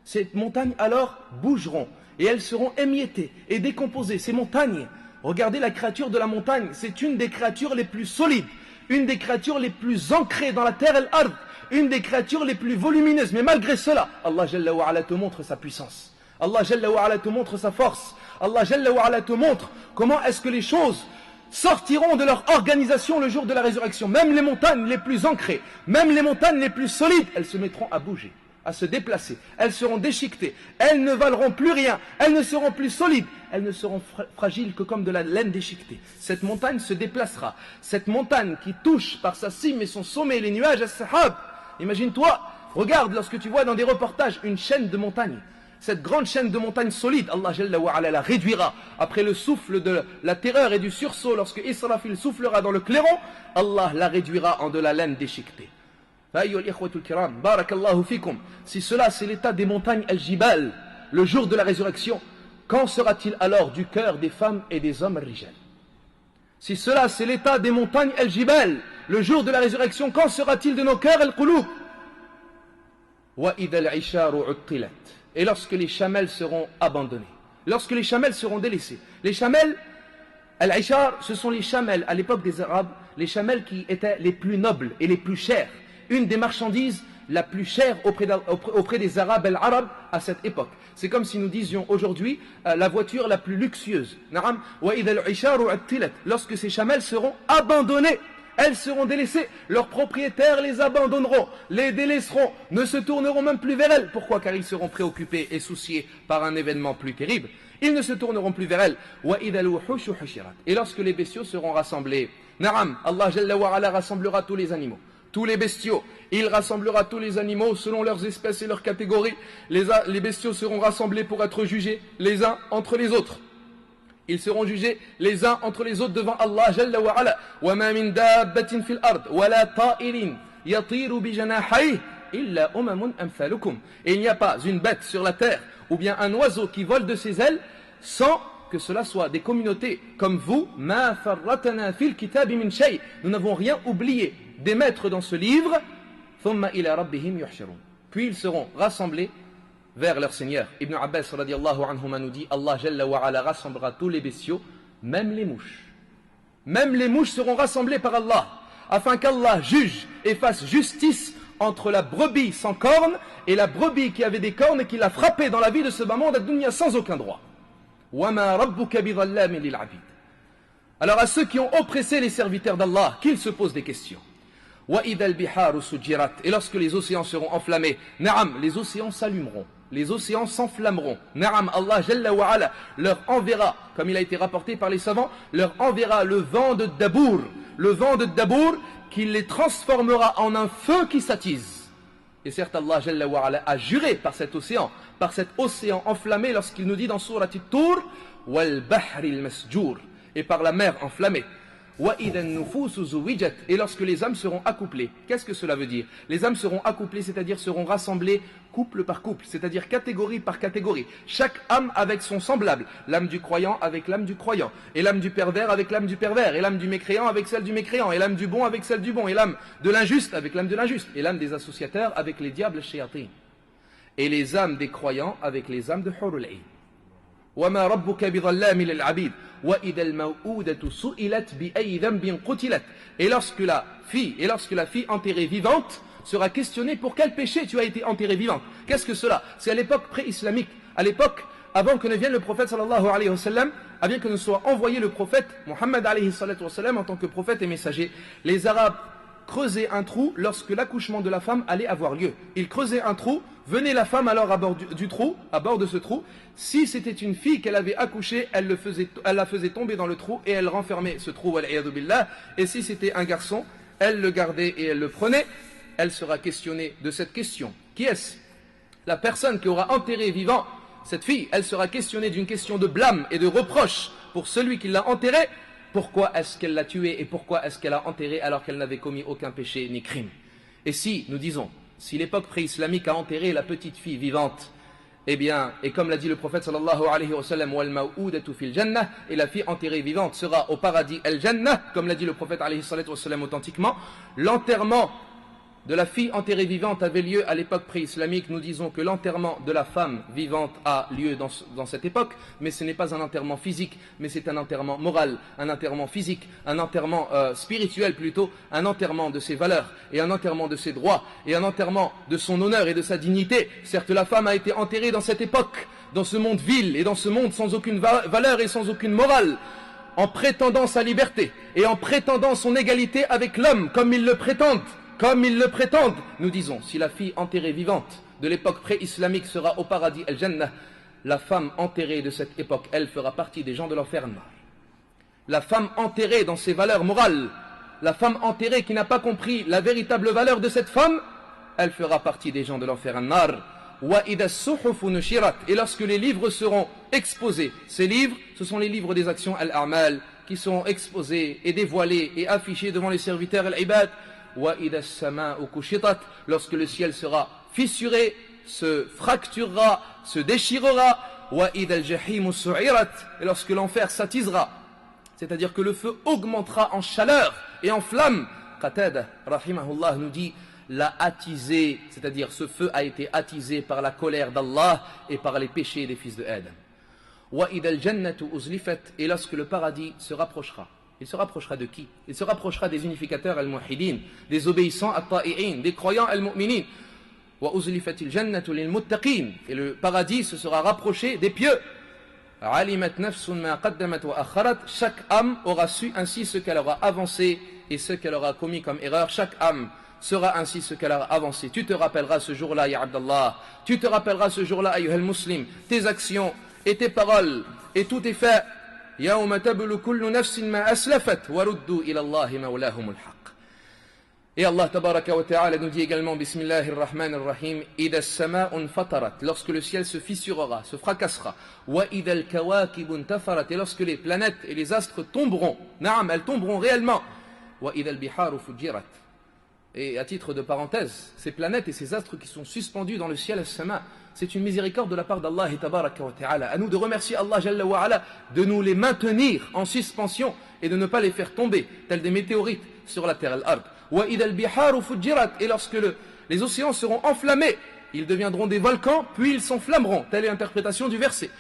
Ces montagnes alors bougeront. Et elles seront émiettées et décomposées. Ces montagnes, regardez la créature de la montagne, c'est une des créatures les plus solides, une des créatures les plus ancrées dans la terre et l'ard, une des créatures les plus volumineuses. Mais malgré cela, Allah Jalla wa Ala te montre sa puissance. Allah Jalla wa Ala te montre sa force. Allah Jalla wa Ala te montre comment est-ce que les choses sortiront de leur organisation le jour de la résurrection. Même les montagnes les plus ancrées, même les montagnes les plus solides, elles se mettront à bouger, à se déplacer. Elles seront déchiquetées, elles ne valeront plus rien, elles ne seront plus solides, elles ne seront fragiles que comme de la laine déchiquetée. Cette montagne se déplacera. Cette montagne qui touche par sa cime et son sommet les nuages, as-sahab. Imagine-toi, regarde lorsque tu vois dans des reportages une chaîne de montagnes. Cette grande chaîne de montagnes solides, Allah Jalla wa Ala la réduira. Après le souffle de la terreur et du sursaut, lorsque Israfil soufflera dans le clairon, Allah la réduira en de la laine déchiquetée. Si cela c'est l'état des montagnes al-Jibal, le jour de la résurrection, quand sera-t-il alors du cœur des femmes et des hommes rijal? Si cela c'est l'état des montagnes al-Jibal, le jour de la résurrection, quand sera-t-il de nos cœurs al-Qulub? Et lorsque les chamelles seront abandonnées, lorsque les chamelles seront délaissées. Les chamelles, al-Ishar, ce sont les chamelles à l'époque des Arabes, les chamelles qui étaient les plus nobles et les plus chères. Une des marchandises la plus chère auprès des Arabes al-Arab à cette époque. C'est comme si nous disions aujourd'hui la voiture la plus luxueuse. Lorsque ces chamelles seront abandonnées, elles seront délaissées, leurs propriétaires les abandonneront, les délaisseront, ne se tourneront même plus vers elles. Pourquoi? Car ils seront préoccupés et souciés par un événement plus terrible. Ils ne se tourneront plus vers elles. Et lorsque les bestiaux seront rassemblés, Naam, Allah Jalla wa Ala rassemblera tous les animaux, tous les bestiaux. Il rassemblera tous les animaux selon leurs espèces et leurs catégories. Les bestiaux seront rassemblés pour être jugés les uns entre les autres. Ils seront jugés les uns entre les autres devant Allah Jalla wa Ala. وَمَا مِن دَابَّةٍ فِي الْأَرْضِ وَلَا طَائِرٍ يَطِيرُ بِجَنَاحَيْهِ إِلَّا أُمَمٌ أَمْثَالُكُمْ. Et il n'y a pas une bête sur la terre ou bien un oiseau qui vole de ses ailes sans que cela soit des communautés comme vous. مَا فَرَّتَنَا فِي الْكِتَابِ مِنْ شَيْءٍ. Nous n'avons rien oublié d'émettre dans ce livre. ثُمَّ إِلَى رَبِّهِمْ يُحْشَرُونَ. Puis ils seront rassemblés vers leur Seigneur. Ibn Abbas radiallahu anhuma nous dit, Allah Jalla wa Ala rassemblera tous les bestiaux, même les mouches. Même les mouches seront rassemblées par Allah, afin qu'Allah juge et fasse justice entre la brebis sans cornes et la brebis qui avait des cornes et qui l'a frappée dans la vie de ce bas monde à dunya sans aucun droit. وَمَا رَبُّكَ بِظَلَّامٍ لِلْعَبِيدِ. Alors à ceux qui ont oppressé les serviteurs d'Allah, qu'ils se posent des questions. وَإِذَا الْبِحَارُ سُجِّرَتْ. Et lorsque les océans seront enflammés, Naam, les océans s'allumeront. Les océans s'enflammeront. Naam, Allah Jalla wa Ala leur enverra, comme il a été rapporté par les savants, leur enverra le vent de Dabour. Le vent de Dabour qui les transformera en un feu qui s'attise. Et certes, Allah Jalla wa Ala a juré par cet océan enflammé lorsqu'il nous dit dans Surat At-Tur, wal bahri al-masjour, et par la mer enflammée. Et lorsque les âmes seront accouplées, qu'est-ce que cela veut dire? Les âmes seront accouplées, c'est-à-dire seront rassemblées couple par couple, c'est-à-dire catégorie par catégorie. Chaque âme avec son semblable, l'âme du croyant avec l'âme du croyant, et l'âme du pervers avec l'âme du pervers, et l'âme du mécréant avec celle du mécréant, et l'âme du bon avec celle du bon, et l'âme de l'injuste avec l'âme de l'injuste, et l'âme des associateurs avec les diables shayatin, et les âmes des croyants avec les âmes de Hurul Ayn. وَمَا رَبُّكَ بِظَلَّامٍ لِلْعَبِيدِ وَإِذَا الْمَوْءُودَةُ سُئِلَتْ بِأَيِّ ذَنبٍ قُتِلَتْ. Et lorsque la fille enterrée vivante sera questionnée pour quel péché tu as été enterrée vivante. Qu'est-ce que cela? C'est à l'époque pré-islamique, à l'époque avant que ne vienne le prophète sallallahu alayhi wa sallam, avant que ne soit envoyé le prophète Muhammad alayhi salatu wa sallam en tant que prophète et messager. Les Arabes creusaient un trou lorsque l'accouchement de la femme allait avoir lieu. Ils creusaient un trou, venait la femme alors à bord du trou, à bord de ce trou. Si c'était une fille qu'elle avait accouchée, elle la faisait tomber dans le trou et elle renfermait ce trou, wal-iyadu billah. Et si c'était un garçon, elle le gardait et elle le prenait. Elle sera questionnée de cette question. Qui est-ce? La personne qui aura enterré vivant cette fille, elle sera questionnée d'une question de blâme et de reproche pour celui qui l'a enterrée. Pourquoi est-ce qu'elle l'a tuée et pourquoi est-ce qu'elle l'a enterrée alors qu'elle n'avait commis aucun péché ni crime? Et si, nous disons, si l'époque pré-islamique a enterré la petite fille vivante, Eh bien, et comme l'a dit le prophète sallallahu alayhi wa sallam, wal ma'oudatu fil jannah, et la fille enterrée vivante sera au paradis al-jannah, comme l'a dit le prophète alayhi salatu wa sallam authentiquement. L'enterrement de la fille enterrée vivante avait lieu à l'époque pré-islamique. Nous disons que l'enterrement de la femme vivante a lieu dans cette époque, mais ce n'est pas un enterrement physique, mais c'est un enterrement moral, un enterrement physique, un enterrement spirituel plutôt, un enterrement de ses valeurs, et un enterrement de ses droits, et un enterrement de son honneur et de sa dignité. Certes, la femme a été enterrée dans cette époque, dans ce monde vil, et dans ce monde sans aucune valeur et sans aucune morale, en prétendant sa liberté, et en prétendant son égalité avec l'homme, comme ils le prétendent. Comme ils le prétendent, nous disons, si la fille enterrée vivante de l'époque pré-islamique sera au paradis al-Jannah, la femme enterrée de cette époque, elle fera partie des gens de l'enfer. La femme enterrée dans ses valeurs morales, la femme enterrée qui n'a pas compris la véritable valeur de cette femme, elle fera partie des gens de l'enfer. Et lorsque les livres seront exposés, ces livres, ce sont les livres des actions al-a'mal, qui sont exposés et dévoilés et affichés devant les serviteurs al-ibad. Lorsque le ciel sera fissuré, se fracturera, se déchirera, et lorsque l'enfer s'attisera, c'est-à-dire que le feu augmentera en chaleur et en flamme. Qatada rahimahullah nous dit, l'a attisé, c'est-à-dire ce feu a été attisé par la colère d'Allah et par les péchés des fils de Adam. Et lorsque le paradis se rapprochera, il se rapprochera de qui? Il se rapprochera des unificateurs al-muwahhidin, des obéissants at-ta'i'in, des croyants al-mu'minin. Et le paradis se sera rapproché des pieux. Chaque âme aura su ainsi ce qu'elle aura avancé et ce qu'elle aura commis comme erreur. Chaque âme sera ainsi ce qu'elle aura avancé. Tu te rappelleras ce jour-là, ya Abdallah. Tu te rappelleras ce jour-là, ayyuhal muslim. Tes actions et tes paroles et tous tes faits. يوم تبلو كل نفس ما أسلفت وردوا إلى الله مولاهم الحق. Et Allah tabaraka wa ta'ala nous dit également Bismillahir Rahmanir Rahim, إذا السماء انفطرت, lorsque le ciel se fissurera, se fracassera, وإذا الكواكب انتثرت, et lorsque les planètes et les astres tomberont, naam, elles tomberont réellement, وإذا البحار فجرت. Et à titre de parenthèse, ces planètes et ces astres qui sont suspendus dans le ciel as-sama, c'est une miséricorde de la part d'Allah tabaraka wa ta'ala. À nous de remercier Allah jalla wa ala de nous les maintenir en suspension et de ne pas les faire tomber, tels des météorites sur la terre al-ard. Et lorsque les océans seront enflammés, ils deviendront des volcans, puis ils s'enflammeront. Telle est l'interprétation du verset.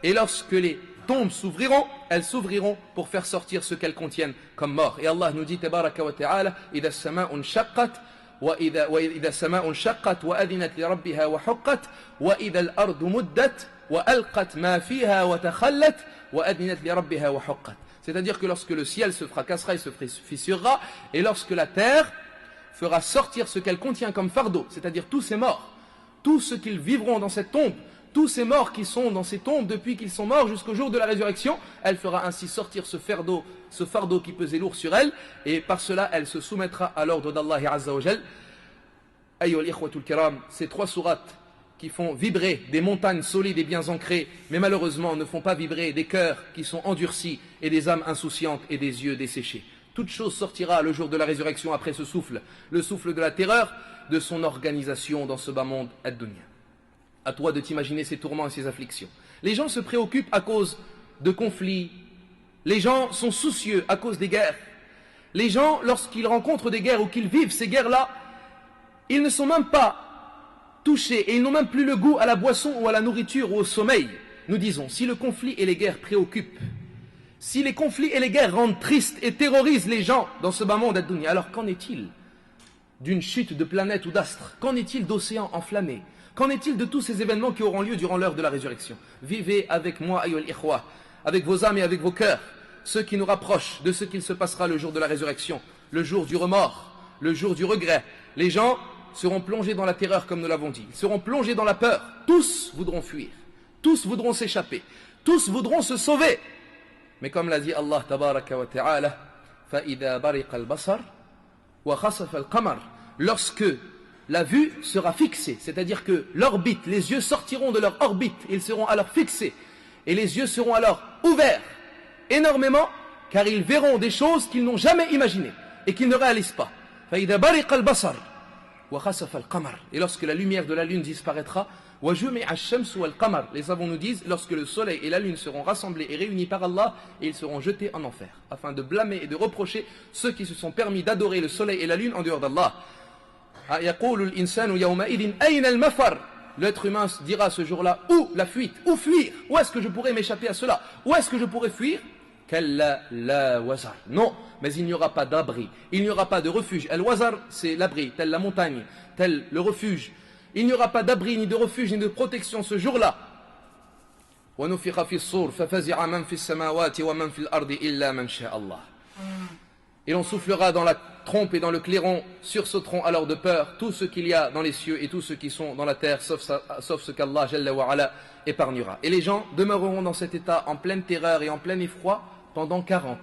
Et lorsque les tombes s'ouvriront, elles s'ouvriront pour faire sortir ce qu'elles contiennent comme mort. Et Allah nous dit tabaraka wa ta'ala, إذا السماء انشقت وإذا السماء انشقت وأذنت لربها وحقت وإذا الأرض مدت وألقت ما فيها وتخلت وأذنت لربها وحقت. C'est-à-dire que lorsque le ciel se fracassera et se fissurera, et lorsque la terre fera sortir ce qu'elle contient comme fardeau, c'est-à-dire tous ces morts, tous ceux qu'ils vivront dans cette tombe, tous ces morts qui sont dans ces tombes depuis qu'ils sont morts jusqu'au jour de la résurrection, elle fera ainsi sortir ce fardeau qui pesait lourd sur elle, et par cela elle se soumettra à l'ordre d'Allah Azza wa Jal. Ayyuhal ikhwatul kiram, ces trois sourates qui font vibrer des montagnes solides et bien ancrées, mais malheureusement ne font pas vibrer des cœurs qui sont endurcis et des âmes insouciantes et des yeux desséchés. Toute chose sortira le jour de la résurrection après ce souffle, le souffle de la terreur, de son organisation dans ce bas monde ad-dunya. À toi de t'imaginer ces tourments et ces afflictions. Les gens se préoccupent à cause de conflits. Les gens sont soucieux à cause des guerres. Les gens, lorsqu'ils rencontrent des guerres ou qu'ils vivent ces guerres-là, ils ne sont même pas touchés et ils n'ont même plus le goût à la boisson ou à la nourriture ou au sommeil. Nous disons, si le conflit et les guerres préoccupent, si les conflits et les guerres rendent tristes et terrorisent les gens dans ce bas monde ad-dunya, alors qu'en est-il d'une chute de planètes ou d'astres? Qu'en est-il d'océans enflammés? Qu'en est-il de tous ces événements qui auront lieu durant l'heure de la résurrection? Vivez avec moi, ayyuhal ikhwa, avec vos âmes et avec vos cœurs, ceux qui nous rapprochent de ce qu'il se passera le jour de la résurrection, le jour du remords, le jour du regret. Les gens seront plongés dans la terreur comme nous l'avons dit. Ils seront plongés dans la peur. Tous voudront fuir. Tous voudront s'échapper. Tous voudront se sauver. Mais comme l'a dit Allah tabaraka wa ta'ala, فَإِذَا بَرِقَ الْبَصَرُ وَخَسَفَ الْقَمَرُ, lorsque la vue sera fixée, c'est-à-dire que l'orbite, les yeux sortiront de leur orbite, ils seront alors fixés, et les yeux seront alors ouverts énormément, car ils verront des choses qu'ils n'ont jamais imaginées, et qu'ils ne réalisent pas. فَإِذَا بَرِقَ الْبَصَرُ, وخسف القمر. Et lorsque la lumière de la lune disparaîtra, وجمع الشمس والقمر. Les savants nous disent lorsque le soleil et la lune seront rassemblés et réunis par Allah, et ils seront jetés en enfer, afin de blâmer et de reprocher ceux qui se sont permis d'adorer le soleil et la lune en dehors d'Allah. يقول الإنسان يومئذ أين المفر. L'être humain dira ce jour-là, où la fuite, où fuir, où est-ce que je pourrais m'échapper à cela, où est-ce que je pourrais fuir? Kalla la wazar. Non, mais il n'y aura pas d'abri, il n'y aura pas de refuge. Al-wazar, c'est l'abri, tel la montagne, tel le refuge. Il n'y aura pas d'abri, ni de refuge, ni de protection ce jour-là. وَنُفِخَ فِي الصُّورِ فَفَزِعَ مَنْ فِي السَّمَاوَاتِ وَمَنْ فِي الْأَرْضِ إِلَّا مَنْ شَاءَ اللَّهِ. Et l'on soufflera dans la trompe et dans le clairon, sursauteront alors de peur tout ce qu'il y a dans les cieux et tout ce qui sont dans la terre, sauf ce qu'Allah Jalla wa Ala épargnera. Et les gens demeureront dans cet état en pleine terreur et en plein effroi pendant 40.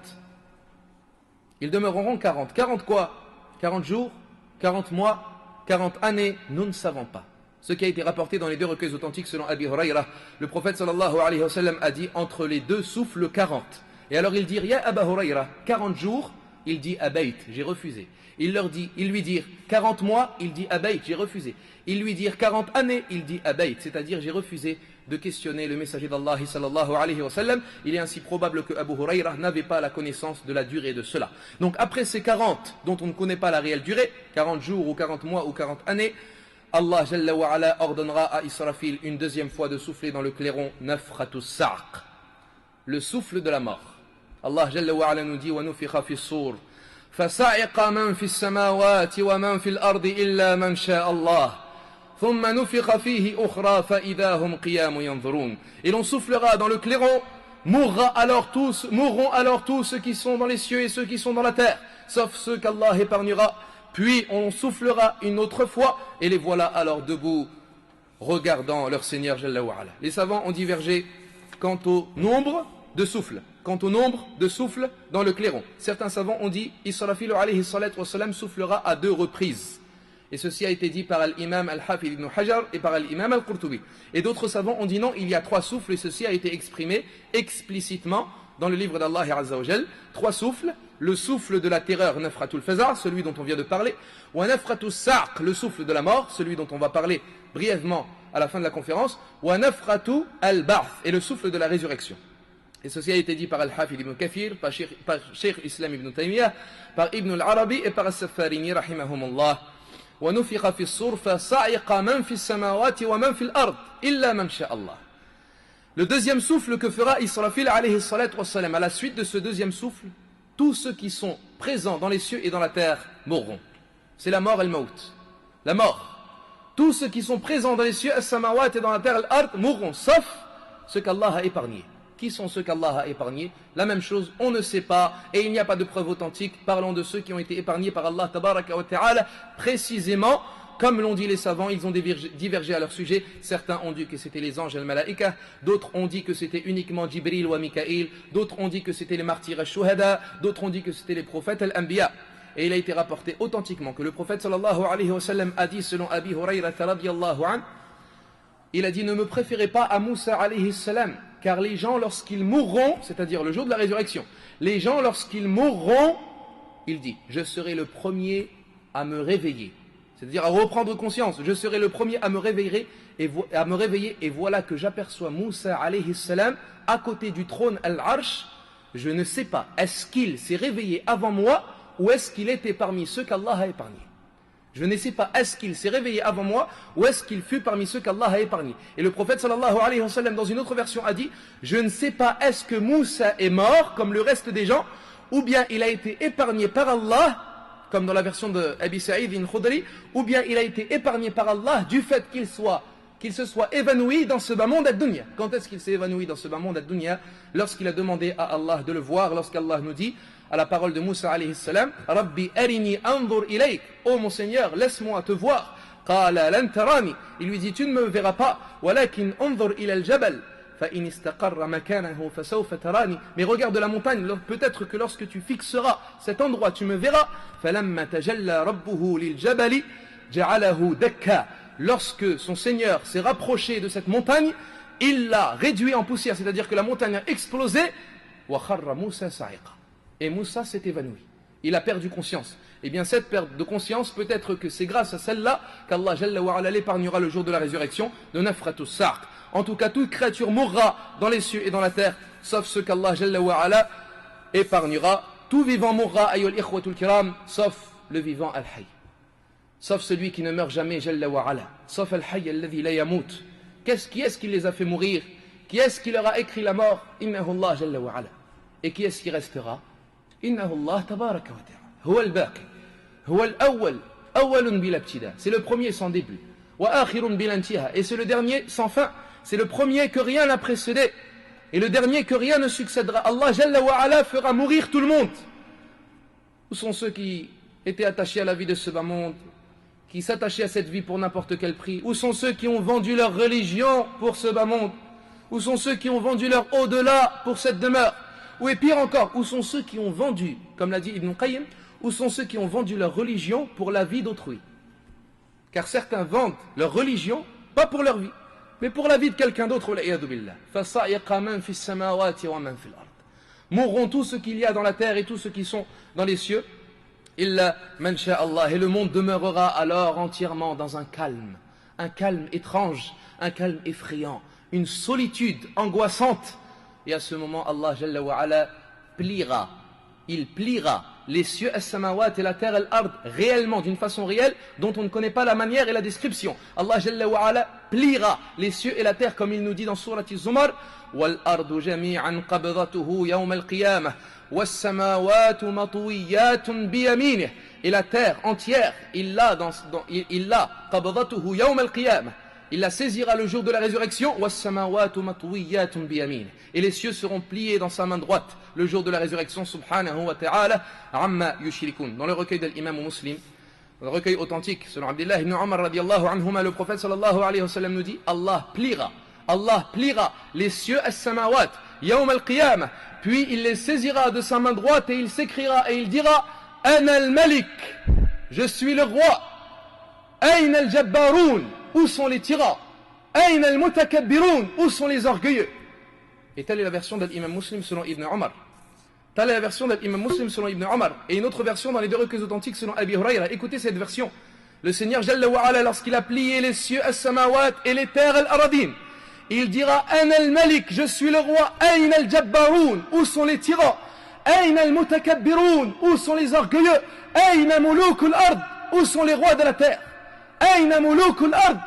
Ils demeureront 40. 40 quoi? 40 jours, 40 mois, 40 années, nous ne savons pas. Ce qui a été rapporté dans les deux recueils authentiques selon Abi Huraira, le prophète sallallahu alayhi wa sallam a dit entre les deux souffles 40. Et alors il dit, Ya Aba Huraira, 40 jours, il dit Abayt, j'ai refusé. Ils lui dirent 40 mois, il dit Abayt, j'ai refusé. Ils lui dirent 40 années, il dit Abayt, c'est-à-dire j'ai refusé de questionner le messager d'Allah sallallahu alayhi wa sallam. Il est ainsi probable que Abu Huraira n'avait pas la connaissance de la durée de cela. Donc après ces 40 dont on ne connaît pas la réelle durée, 40 jours ou 40 mois ou 40 années, Allah Jalla wa Ala ordonnera à Israfil une deuxième fois de souffler dans le clairon nafratus sa'q, le souffle de la mort. Allah Jalla wa Ala nous dit وَنُفِخَ فِي الصُّورِ فَصَعِقَ مَنْ فِي السَّمَاوَاتِ وَمَنْ فِي الْأَرْضِ إِلَّا مَنْ شَاءَ اللَّهِ ثُمَّ نُفِخَ فِيهِ أُخْرَى فَإِذَا هُمْ قِيَامٌ يَنْظُرُونَ. Et l'on soufflera dans le clairon, mourront alors tous ceux qui sont dans les cieux et ceux qui sont dans la terre, sauf ceux qu'Allah épargnera. Puis on soufflera une autre fois, et les voilà alors debout, regardant leur Seigneur Jalla wa Ala. Les savants ont divergé quant au nombre de souffles. Quant au nombre de souffles dans le clairon, certains savants ont dit Israfil alayhi salatu wa salam soufflera à 2 reprises. Et ceci a été dit par l'imam al-Hafid ibn Hajar et par l'imam al-Qurtubi. Et d'autres savants ont dit non, il y a 3 souffles et ceci a été exprimé explicitement dans le livre d'Allah Azza wa Jal. 3 souffles, le souffle de la terreur, nafratul faza, celui dont on vient de parler, ou nafratus sa'q, le souffle de la mort, celui dont on va parler brièvement à la fin de la conférence, ou nafratu al-ba'th, et le souffle de la résurrection. Et ceci a été dit par Al-Hafid ibn Kathir, par Cheikh Islam ibn Taymiyyah, par Ibn al-Arabi et par As-Safarini rahimahumullah. وَنُفِخَ فِي الصُّورِ فَصَعِقَ مَنْ فِي السَّمَاوَاتِ وَمَنْ فِي الْأَرْضِ إِلَّا مَنْ شَاءَ اللَّهِ. Le deuxième souffle que fera Israfil alayhi salatu wa salam, à la suite de ce deuxième souffle, tous ceux qui sont présents dans les cieux et dans la terre mourront. C'est la mort al-maut. La mort. Tous ceux qui sont présents dans les cieux, as-samawat et dans la terre, al-ard, mourront, sauf ceux qu'Allah a épargnés. Qui sont ceux qu'Allah a épargnés? La même chose, on ne sait pas, et il n'y a pas de preuve authentique. Parlons de ceux qui ont été épargnés par Allah tabaraka wa ta'ala, précisément, comme l'ont dit les savants, ils ont divergé à leur sujet. Certains ont dit que c'était les anges al-malaïka, d'autres ont dit que c'était uniquement Jibril ou Mikaïl, d'autres ont dit que c'était les martyrs al-shuhada, d'autres ont dit que c'était les prophètes al-anbiya. Et il a été rapporté authentiquement que le prophète sallallahu alayhi wa sallam a dit, selon Abi Huraira radiyallahu anhu, il a dit, ne me préférez pas à Moussa alayhi salam, car les gens lorsqu'ils mourront, c'est-à-dire le jour de la résurrection, les gens lorsqu'ils mourront, il dit, je serai le premier à me réveiller, c'est-à-dire à reprendre conscience, je serai le premier à me réveiller, et voilà que j'aperçois Moussa alayhi salam à côté du trône al-Arsh. Je ne sais pas, est-ce qu'il s'est réveillé avant moi ou est-ce qu'il était parmi ceux qu'Allah a épargnés? Je ne sais pas, est-ce qu'il s'est réveillé avant moi ou est-ce qu'il fut parmi ceux qu'Allah a épargnés? Et le prophète sallallahu alayhi wa sallam dans une autre version a dit, je ne sais pas, est-ce que Moussa est mort comme le reste des gens ou bien il a été épargné par Allah, comme dans la version de Abi Sa'id al-Khudri, ou bien il a été épargné par Allah du fait qu'il se soit évanoui dans ce bas monde ad-dunya. Quand est-ce qu'il s'est évanoui dans ce bas monde ad-dunya? Lorsqu'il a demandé à Allah de le voir, lorsqu'Allah nous dit à la parole de Moussa alayhi salam, Rabbi arini anzur ilayk, oh mon Seigneur, laisse-moi te voir. Qala lan tarani, il lui dit, tu ne me verras pas, walakin anzur ila al-jabal, fa in istaqarra makanahu fa sawfa tarani, mais regarde la montagne, peut-être que lorsque tu fixeras cet endroit, tu me verras. Falamma tajalla rabbuhu lil jabali ja'alahu dakka, lorsque son Seigneur s'est rapproché de cette montagne, il l'a réduit en poussière, c'est-à-dire que la montagne a explosé. Wa kharra Moussa sa'iqa, et Moussa s'est évanoui. il a perdu conscience. Eh bien cette perte de conscience, peut-être que c'est grâce à celle-là qu'Allah Jalla wa Ala l'épargnera le jour de la résurrection de Nafratus Sa'q. En tout cas, toute créature mourra dans les cieux et dans la terre, sauf ceux qu'Allah Jalla wa Ala épargnera. Tout vivant mourra, ayyul ikhwatul kiram, sauf le vivant al-hayy. Sauf celui qui ne meurt jamais, Jalla wa Ala. Sauf al-hayy alladhi la yamut. Qui est-ce qui les a fait mourir? Qui est-ce qui leur a écrit la mort? Innahu Allah Jalla wa Ala. Et qui est-ce qui restera? Innahu Allah tabaraka wa ta'ala. Huwa al-baqi. Huwa al-awwal. Awwalun bila ibtida. C'est le premier sans début. Wa akhirun bila intiha. Et c'est le dernier sans fin. C'est le premier que rien n'a précédé. Et le dernier que rien ne succédera. Allah Jalla wa Ala fera mourir tout le monde. Où sont ceux qui étaient attachés à la vie de ce bas monde, qui s'attachaient à cette vie pour n'importe quel prix? Où sont ceux qui ont vendu leur religion pour ce bas monde? Où sont ceux qui ont vendu leur au-delà pour cette demeure? Ou et pire encore, où sont ceux qui ont vendu, comme l'a dit Ibn Qayyim, où sont ceux qui ont vendu leur religion pour la vie d'autrui? Car certains vendent leur religion, pas pour leur vie, mais pour la vie de quelqu'un d'autre. Mourront tous ceux qu'il y a dans la terre et tous ceux qui sont dans les cieux, illa man sha Allah, et le monde demeurera alors entièrement dans un calme étrange, un calme effrayant, une solitude angoissante. Et à ce moment, Allah Jalla wa Ala pliera, il pliera les cieux as-samawat et la terre al-ard réellement, d'une façon réelle, dont on ne connaît pas la manière et la description. Allah Jalla wa Ala pliera les cieux et la terre, comme il nous dit dans Surat Az-Zumar, wal ardu jami'an qabdatuhu yawm al-qiyamah was samawati matwiyatun bi yaminih. Et la terre entière, il l'a qabdatuhu yawm al-qiyamah. Il la saisira le jour de la résurrection. Et les cieux seront pliés dans sa main droite le jour de la résurrection. Subhanahu wa ta'ala amma yushrikun. Dans le recueil de l'imam Muslim, dans le recueil authentique, selon Abdullah ibn Umar radiallahu anhuma, le prophète sallallahu alayhi wa sallam nous dit: Allah pliera les cieux as-samawat yawm al-qiyamah, puis il les saisira de sa main droite et il s'écrira et il dira: Ana al-Malik, je suis le roi. Ayna al-Jabbaroun, où sont les tyrans? Ayna al-Mutakabbiroun, où sont les orgueilleux? Et telle est la version de l'imam Muslim selon Ibn Umar. Telle est la version de l'imam Muslim selon Ibn Umar. Et une autre version dans les deux recueils authentiques selon Abi Hurayra. Écoutez cette version. Le Seigneur Jalla wa Ala, lorsqu'il a plié les cieux as-samawat et les terres al-aradin, il dira: Ana al-Malik, je suis le roi. Ayna al-Jabbaroun, où sont les tyrans? Ayna al-Mutakabbiroun, où sont les orgueilleux? Ayna mulukul ard, où sont les rois de la terre? Ayna mulukul ard,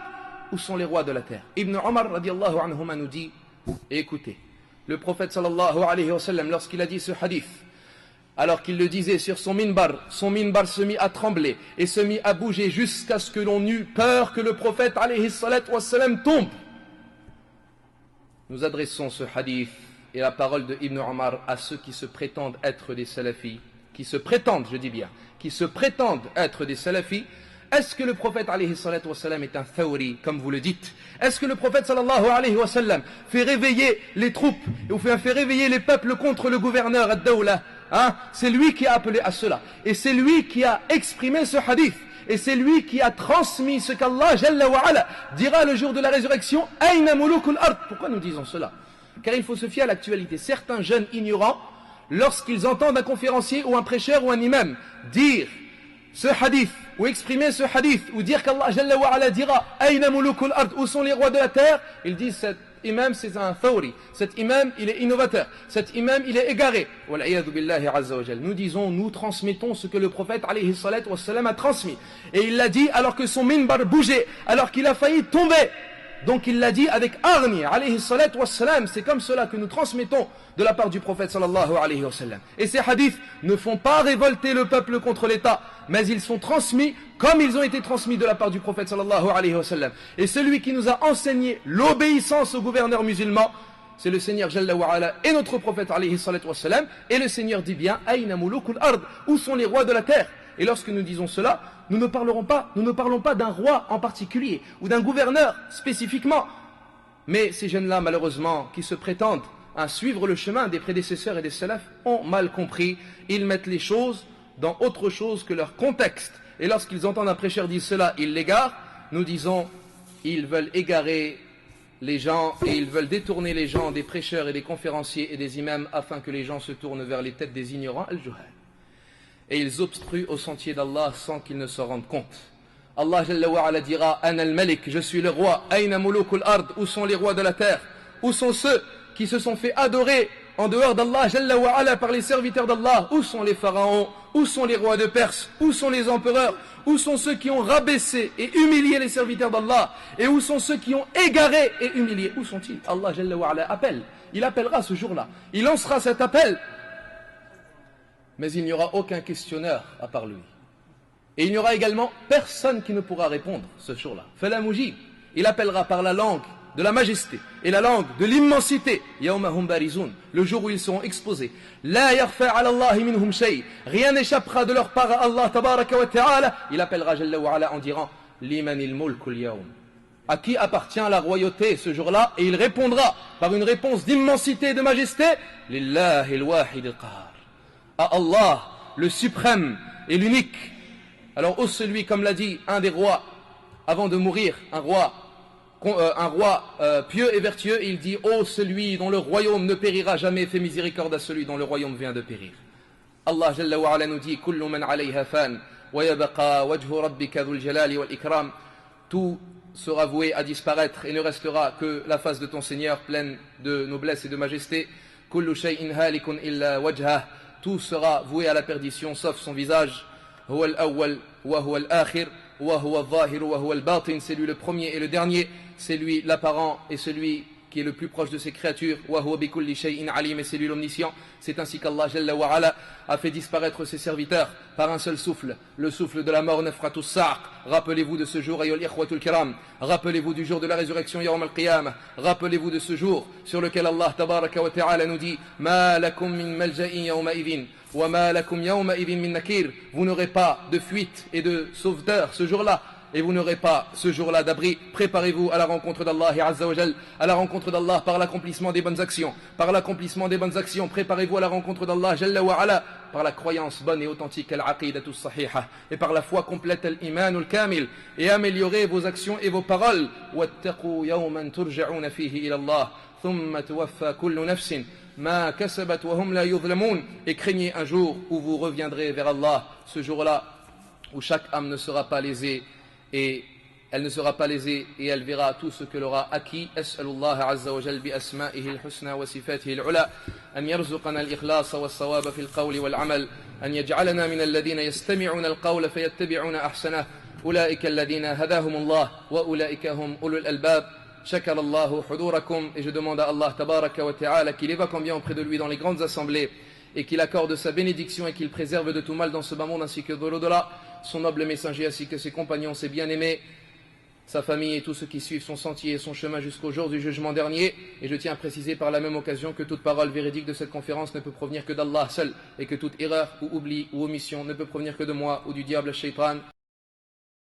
où sont les rois de la terre? Ibn Umar radiallahu anhuma nous dit, et écoutez, le prophète sallallahu alayhi wa sallam, lorsqu'il a dit ce hadith, alors qu'il le disait sur son minbar se mit à trembler et se mit à bouger jusqu'à ce que l'on eût peur que le prophète alayhi salatu wa sallam tombe. Nous adressons ce hadith et la parole de Ibn Umar à ceux qui se prétendent être des salafis, qui se prétendent être des salafis. Est-ce que le prophète alayhi salatu wa sallam est un thawri, comme vous le dites? Est-ce que le prophète sallallahu alayhi wa sallam fait réveiller les troupes ou fait réveiller les peuples contre le gouverneur ad-dawla? C'est lui qui a appelé à cela. Et c'est lui qui a exprimé ce hadith. Et c'est lui qui a transmis ce qu'Allah Jalla wa Ala dira le jour de la résurrection: Ayna mulukul ard. Pourquoi nous disons cela? Car il faut se fier à l'actualité. Certains jeunes ignorants, lorsqu'ils entendent un conférencier ou un prêcheur ou un imam dire ce hadith, ou exprimer ce hadith, ou dire qu'Allah Jalla wa Ala dira Ayna mulukul ard, où sont les rois de la terre, ils disent: cet imam c'est un thawri, cet imam il est innovateur, cet imam il est égaré. Wal'iyadu billahi azza wa jal. Nous disons, nous transmettons ce que le prophète alayhi salatu wa sallam a transmis. Et il l'a dit alors que son minbar bougeait, alors qu'il a failli tomber. Donc il l'a dit avec hargne, alayhi salatu wa sallam. C'est comme cela que nous transmettons de la part du prophète sallallahu alayhi wa sallam. Et ces hadiths ne font pas révolter le peuple contre l'État, mais ils sont transmis comme ils ont été transmis de la part du prophète sallallahu alayhi wa sallam. Et celui qui nous a enseigné l'obéissance au gouverneur musulman, c'est le Seigneur Jalla wa Ala et notre prophète alayhi salatu wa sallam. Et le Seigneur dit bien: Ayna mulukul ard, où sont les rois de la terre? Et lorsque nous disons cela, nous ne parlons pas d'un roi en particulier ou d'un gouverneur spécifiquement. Mais ces jeunes-là, malheureusement, qui se prétendent à suivre le chemin des prédécesseurs et des salafs, ont mal compris. Ils mettent les choses dans autre chose que leur contexte. Et lorsqu'ils entendent un prêcheur dire cela, ils l'égarent. Nous disons, ils veulent égarer les gens et ils veulent détourner les gens des prêcheurs et des conférenciers et des imams afin que les gens se tournent vers les têtes des ignorants al-juhal. et ils obstruent au sentier d'Allah sans qu'ils ne s'en rendent compte. Allah Jalla wa Ala dira Ana al-Malik, je suis le roi. Aina mulukul ard, où sont les rois de la terre? Où sont ceux qui se sont fait adorer en dehors d'Allah Jalla wa Ala par les serviteurs d'Allah? Où sont les pharaons? Où sont les rois de Perse? Où sont les empereurs? Où sont ceux qui ont rabaissé et humilié les serviteurs d'Allah? Et où sont ceux qui ont égaré et humilié? Où sont-ils? Allah Jalla wa Ala appelle. Il appellera ce jour-là. Il lancera cet appel. Mais il n'y aura aucun questionneur à part lui. Et il n'y aura également personne qui ne pourra répondre ce jour-là. Fala mujib. Il appellera par la langue de la majesté et la langue de l'immensité. Yawmahum barizun, le jour où ils seront exposés. La yarfa ala Allah minhum shay. Rien n'échappera de leur part à Allah tabaraka wa ta'ala. Il appellera Jalla wa Ala en disant Limanil mulkul yawm. À qui appartient la royauté ce jour-là? Et il répondra par une réponse d'immensité et de majesté Lillahi al-wahid al-qahar. À Allah, le suprême et l'unique. Alors, ô celui, comme l'a dit un des rois, avant de mourir, un roi pieux et vertueux, il dit, ô celui dont le royaume ne périra jamais, fais miséricorde à celui dont le royaume vient de périr. Allah Jalla wa Ala nous dit, Kullu man alayha fan, wa yabqa wajhu rabbika dhul jalali wal ikram. Tout sera voué à disparaître et ne restera que la face de ton Seigneur pleine de noblesse et de majesté. Kullu shay'in halikun illa wajhah. Tout sera voué à la perdition sauf son visage. Huwa al-awwal wa huwa al-akhir wa huwa al-zahir wa huwa al-batin. C'est lui le premier et le dernier. C'est lui l'apparent et celui qui est le plus proche de ses créatures. Wa huwa bi kulli shay'in alim. Et c'est lui l'omniscient. C'est ainsi qu'Allah Jalla wa Ala a fait disparaître ses serviteurs par un seul souffle, le souffle de la mort nafratus sa'q. Rappelez-vous de ce jour, ayyuhal ikhwatul kiram. Rappelez-vous du jour de la résurrection, yawm al-qiyamah. Rappelez-vous de ce jour sur lequel Allah tabaraka wa ta'ala nous dit ma lakum min malja'in yawma idhin wa ma lakum yawma idhin min nakir. Vous n'aurez pas de fuite et de sauveteur ce jour-là. Et vous n'aurez pas ce jour-là d'abri. Préparez-vous à la rencontre d'Allah Azza wa Jal, à la rencontre d'Allah par l'accomplissement des bonnes actions. Par l'accomplissement des bonnes actions, préparez-vous à la rencontre d'Allah Jalla wa Ala, par la croyance bonne et authentique al-aqidatu sahiha, et par la foi complète al-imanul kamil, et améliorez vos actions et vos paroles. Wattaqu yawman turja'una fihi ila Allah, thumma tuwaffa kullu nafsin ma kasabat wa hum la yuzlamun. Et craignez un jour où vous reviendrez vers Allah, ce jour-là où chaque âme ne sera pas lésée, et elle ne sera pas lésée et elle verra tout ce qu'elle aura acquis. As'alullah azza wa jal bi asma'ihi al-husna wa sifatihi al-ula an yarzuqana al-ikhlasa wa as-sawaba fi al-qawli wal-amal, an yaj'alana min alladhina yastami'una al-qawla fayattabi'una ahsanah, ulaika alladhina hadahumullah wa ulaika hum ulul albab. Shakarallahu hudurakum. Et je demande à Allah tabaraka wa ta'ala qu'il évoque en bien auprès de lui dans les grandes assemblées et qu'il accorde sa bénédiction et qu'il préserve de tout mal dans ce bas monde ainsi que de l'au-delà son noble messager ainsi que ses compagnons, ses bien-aimés, sa famille et tous ceux qui suivent son sentier et son chemin jusqu'au jour du jugement dernier. Et je tiens à préciser par la même occasion que toute parole véridique de cette conférence ne peut provenir que d'Allah seul, et que toute erreur ou oubli ou omission ne peut provenir que de moi ou du diable shaitan.